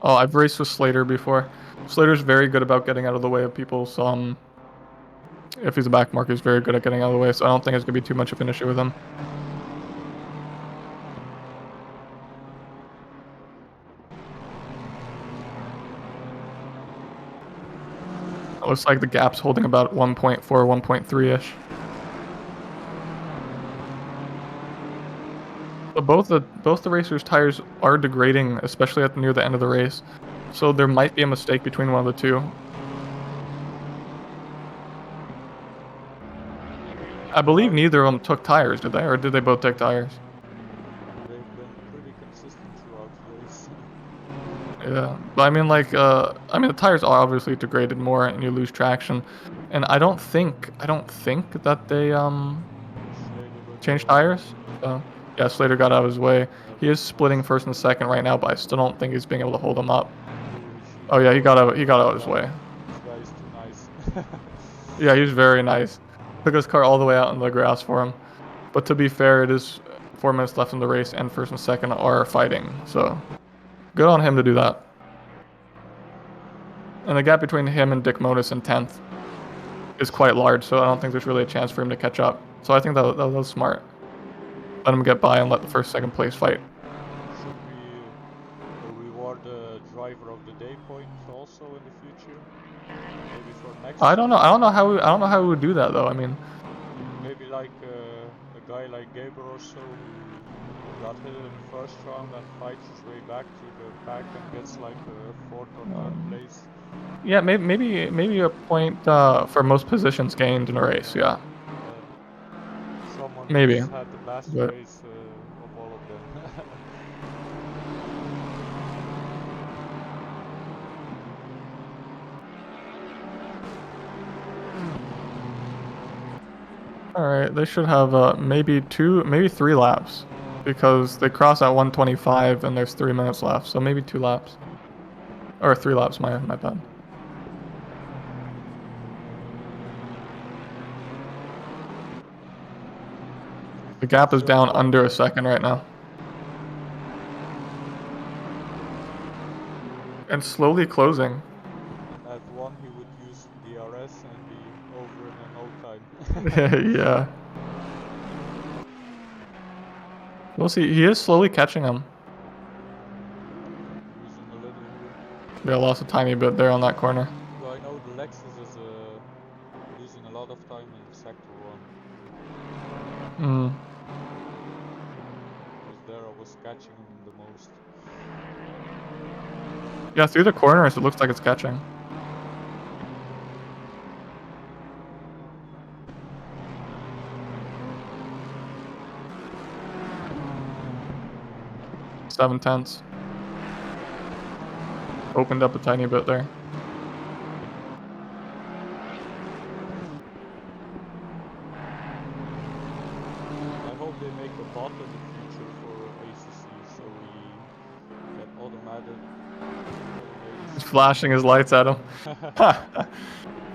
Oh, I've raced with Slater before. Slater's very good about getting out of the way of people, so if he's a back marker, he's very good at getting out of the way, so I don't think it's going to be too much of an issue with him. It looks like the gap's holding about 1.4, 1.3-ish. So both the racers' tires are degrading, especially near the end of the race. So there might be a mistake between one of the two. I believe neither of them took tires, did they? Or did they both take tires? They've been pretty consistent throughout the race. Yeah, but I mean, like, the tires are obviously degraded more, and you lose traction. And I don't think that they Slater got changed out of the tires. So yeah, Slater got out of his way. He is splitting nice. first and second right now, but I still don't think he's being able to hold him up. He Oh yeah, he got out. He got out of this his guy, way. this guy is too nice. Yeah, he's very nice. Took his car all the way out in the grass for him. But to be fair, it is 4 minutes left in the race, and first and second are fighting. So good on him to do that. And the gap between him and Dick Monis in 10th is quite large, so I don't think there's really a chance for him to catch up. So I think that was smart. Let him get by and let the first, second place fight. Should we reward the driver of the day point also in the future? Maybe for next I don't know. season? I don't know how we would do that though. I mean, Maybe like a guy like Gaber or so who got hit in the first round and fights his way back to the pack and gets like a fourth or third place. yeah, maybe a point for most positions gained in a race. Yeah, Someone maybe. who's had the best But race of all of them. all right, they should have maybe 3 laps because they cross at 125 and there's 3 minutes left. So maybe 2 laps or 3 laps. My bad. The gap is down under a second right now. And slowly closing. At one he would use DRS and be over in no time. Yeah. We'll see. He is slowly catching him. Losing a little here. Yeah, lost a tiny bit there on that corner. Well, I know the Lexus is losing a lot of time in sector 1. Because there I was catching him the most. Yeah, through the corners it looks like it's catching. Seven tenths. Opened up a tiny bit there. I hope they make a bot in the future for ACC so we get automated. He's flashing his lights at him.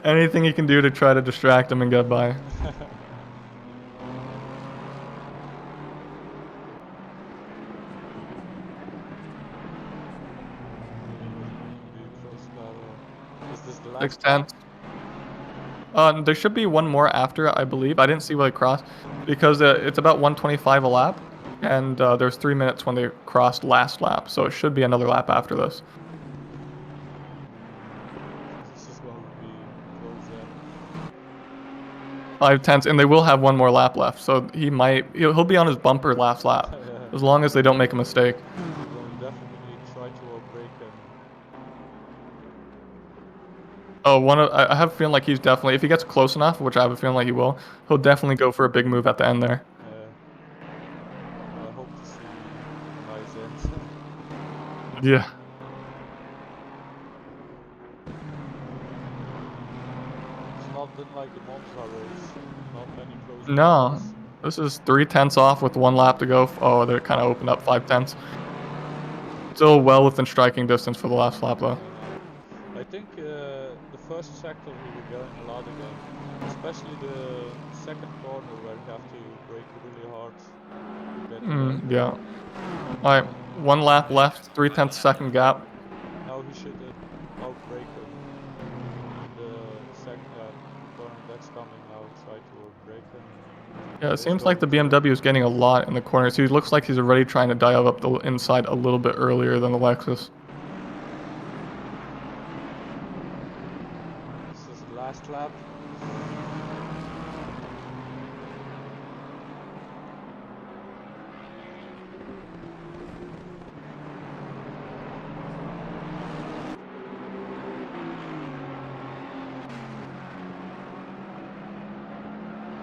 Anything he can do to try to distract him and get by. Is this the last 6 tenths. There should be one more after, I believe. I didn't see where they crossed because it's about 125 a lap, and there's 3 minutes when they crossed last lap, so it should be another lap after this. This is going to be close then. 5 tenths, and they will have one more lap left, so he'll be on his bumper last lap, as long as they don't make a mistake. We'll definitely try to break him. Oh, I have a feeling like he's definitely, if he gets close enough, which I have a feeling like he will, he'll definitely go for a big move at the end there. I hope to see a nice end. Yeah. It's not been like the Monza race. Not many close No, matches. this is 3 tenths off with 1 lap to go. Oh, they're kind of opened up 5 tenths. Still well within striking distance for the last lap though. I think the first sector we were going a lot again, especially the second corner where you have to brake really hard to get to Yeah. Alright, 1 lap left, 3 tenths second gap. Now he should outbrake him in the second corner that's coming now. Try to outbrake him. Yeah, it seems like the BMW is getting a lot in the corners. He looks like he's already trying to dial up the inside a little bit earlier than the Lexus. This is the last lap.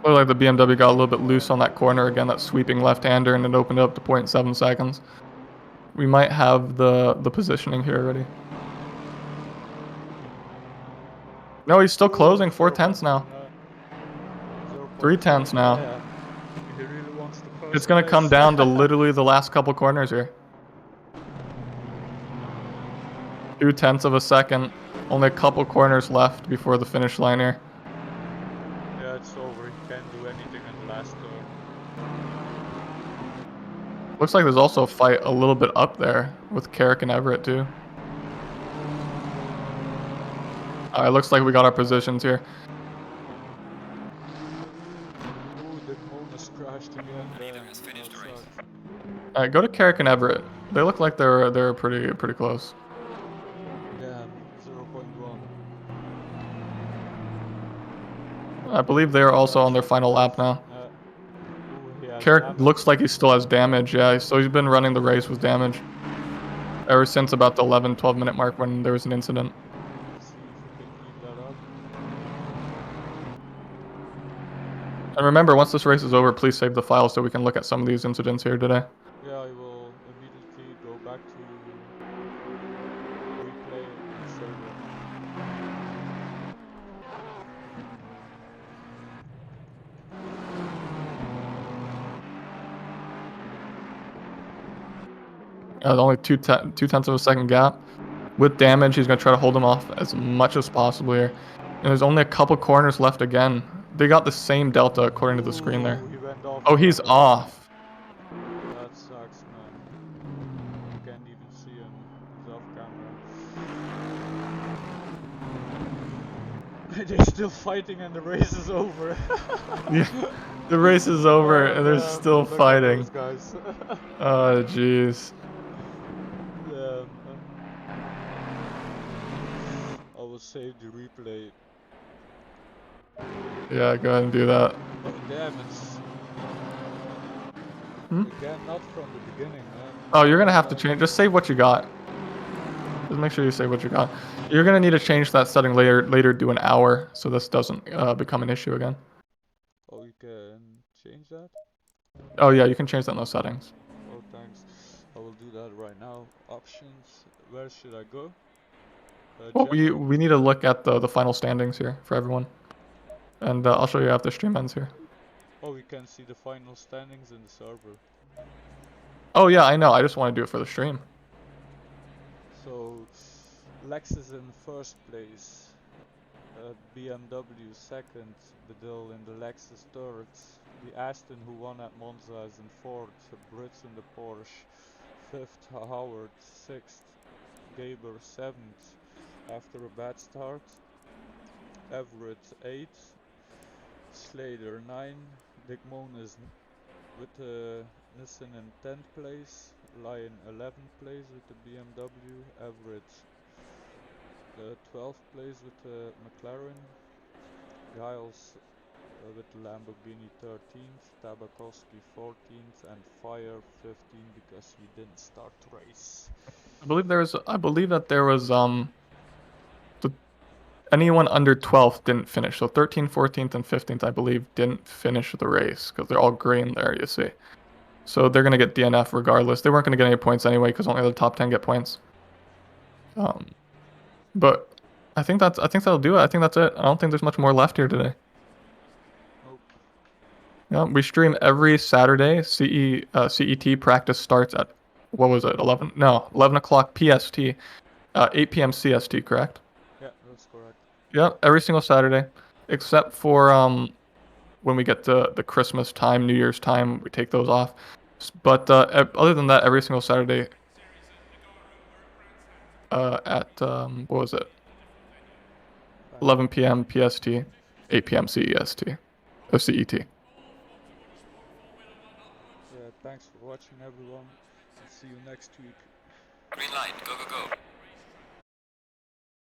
Looked like the BMW got a little bit loose on that corner again, that sweeping left-hander, and it opened up to 0.7 seconds. We might have the positioning here already. No, he's still closing. 4/10 now. 3/10 now. Yeah. He really wants the first It's gonna come place. down to literally the last couple corners here. 0.2 of a second. Only a couple corners left before the finish line here. Yeah, it's over. He can't do anything in the last turn. Looks like there's also a fight a little bit up there with Carrick and Everett too. Alright, looks like we got our positions here. Ooh, the bonus crashed again. Damn, that sucks. Alright, go to Carrick and Everett. They look like they're pretty close. Damn, 0.1. I believe they're also on their final lap now. Ooh, he has Carrick damage. looks like he still has damage, yeah, so he's been running the race with damage. Ever since about the 11-12 minute mark when there was an incident. Let's see if we can keep that up. And remember, once this race is over, please save the file so we can look at some of these incidents here today. Yeah, I will immediately go back to replay and save it. Only 2/10 of a second gap. With damage, he's going to try to hold him off as much as possible here. And there's only a couple corners left again. They got the same delta according to the screen there. Ooh, he went off. Oh, he's off. That sucks, man. You can't even see him. He's off camera. They're still fighting and the race is over. Yeah, the race is over Oh, and they're damn, still look at fighting. those guys. Oh, jeez. Yeah, I will save the replay. Yeah, go ahead and do that. Oh, damn, it's again not from the beginning, man. Oh, you're going to have to change. Just save what you got. Just make sure you save what you got. You're going to need to change that setting later do an hour so this doesn't become an issue again. Oh, you can change that? Oh, yeah, you can change that in those settings. Oh, thanks. I will do that right now. Options. Where should I go? Well, General? we need to look at the final standings here for everyone. And I'll show you after stream ends here. Oh, we can see the final standings in the server. Oh, yeah, I know. I just want to do it for the stream. So, Lexus in first place. BMW second. Bedell in the Lexus third. The Aston who won at Monza is in fourth. Brits in the Porsche. Fifth, Howard sixth. Gaber seventh. After a bad start. Everett 8, Slater 9, Dick Monis with the Nissan in 10th place, Lyon 11th place with the BMW, Everett 12th place with the McLaren, Giles with the Lamborghini 13th, Tabakowski 14th, and Fire 15th because he didn't start the race. I believe that there was anyone under 12th didn't finish. So 13th, 14th, and 15th, I believe, didn't finish the race because they're all green there, you see. So they're going to get DNF regardless. They weren't going to get any points anyway because only the top 10 get points. But I think that'll do it. I think that's it. I don't think there's much more left here today. Nope. Yeah, we stream every Saturday. CET practice starts at, what was it, 11? No, 11 o'clock PST, 8 p.m. CST, correct? Yeah, that's correct. Yeah, every single Saturday, except for when we get to the Christmas time, New Year's time, we take those off. But other than that, every single Saturday at what was it? 11 p.m. PST, 8 p.m. CEST, or CET. Yeah, thanks for watching everyone. See you next week. Green light, go, go, go.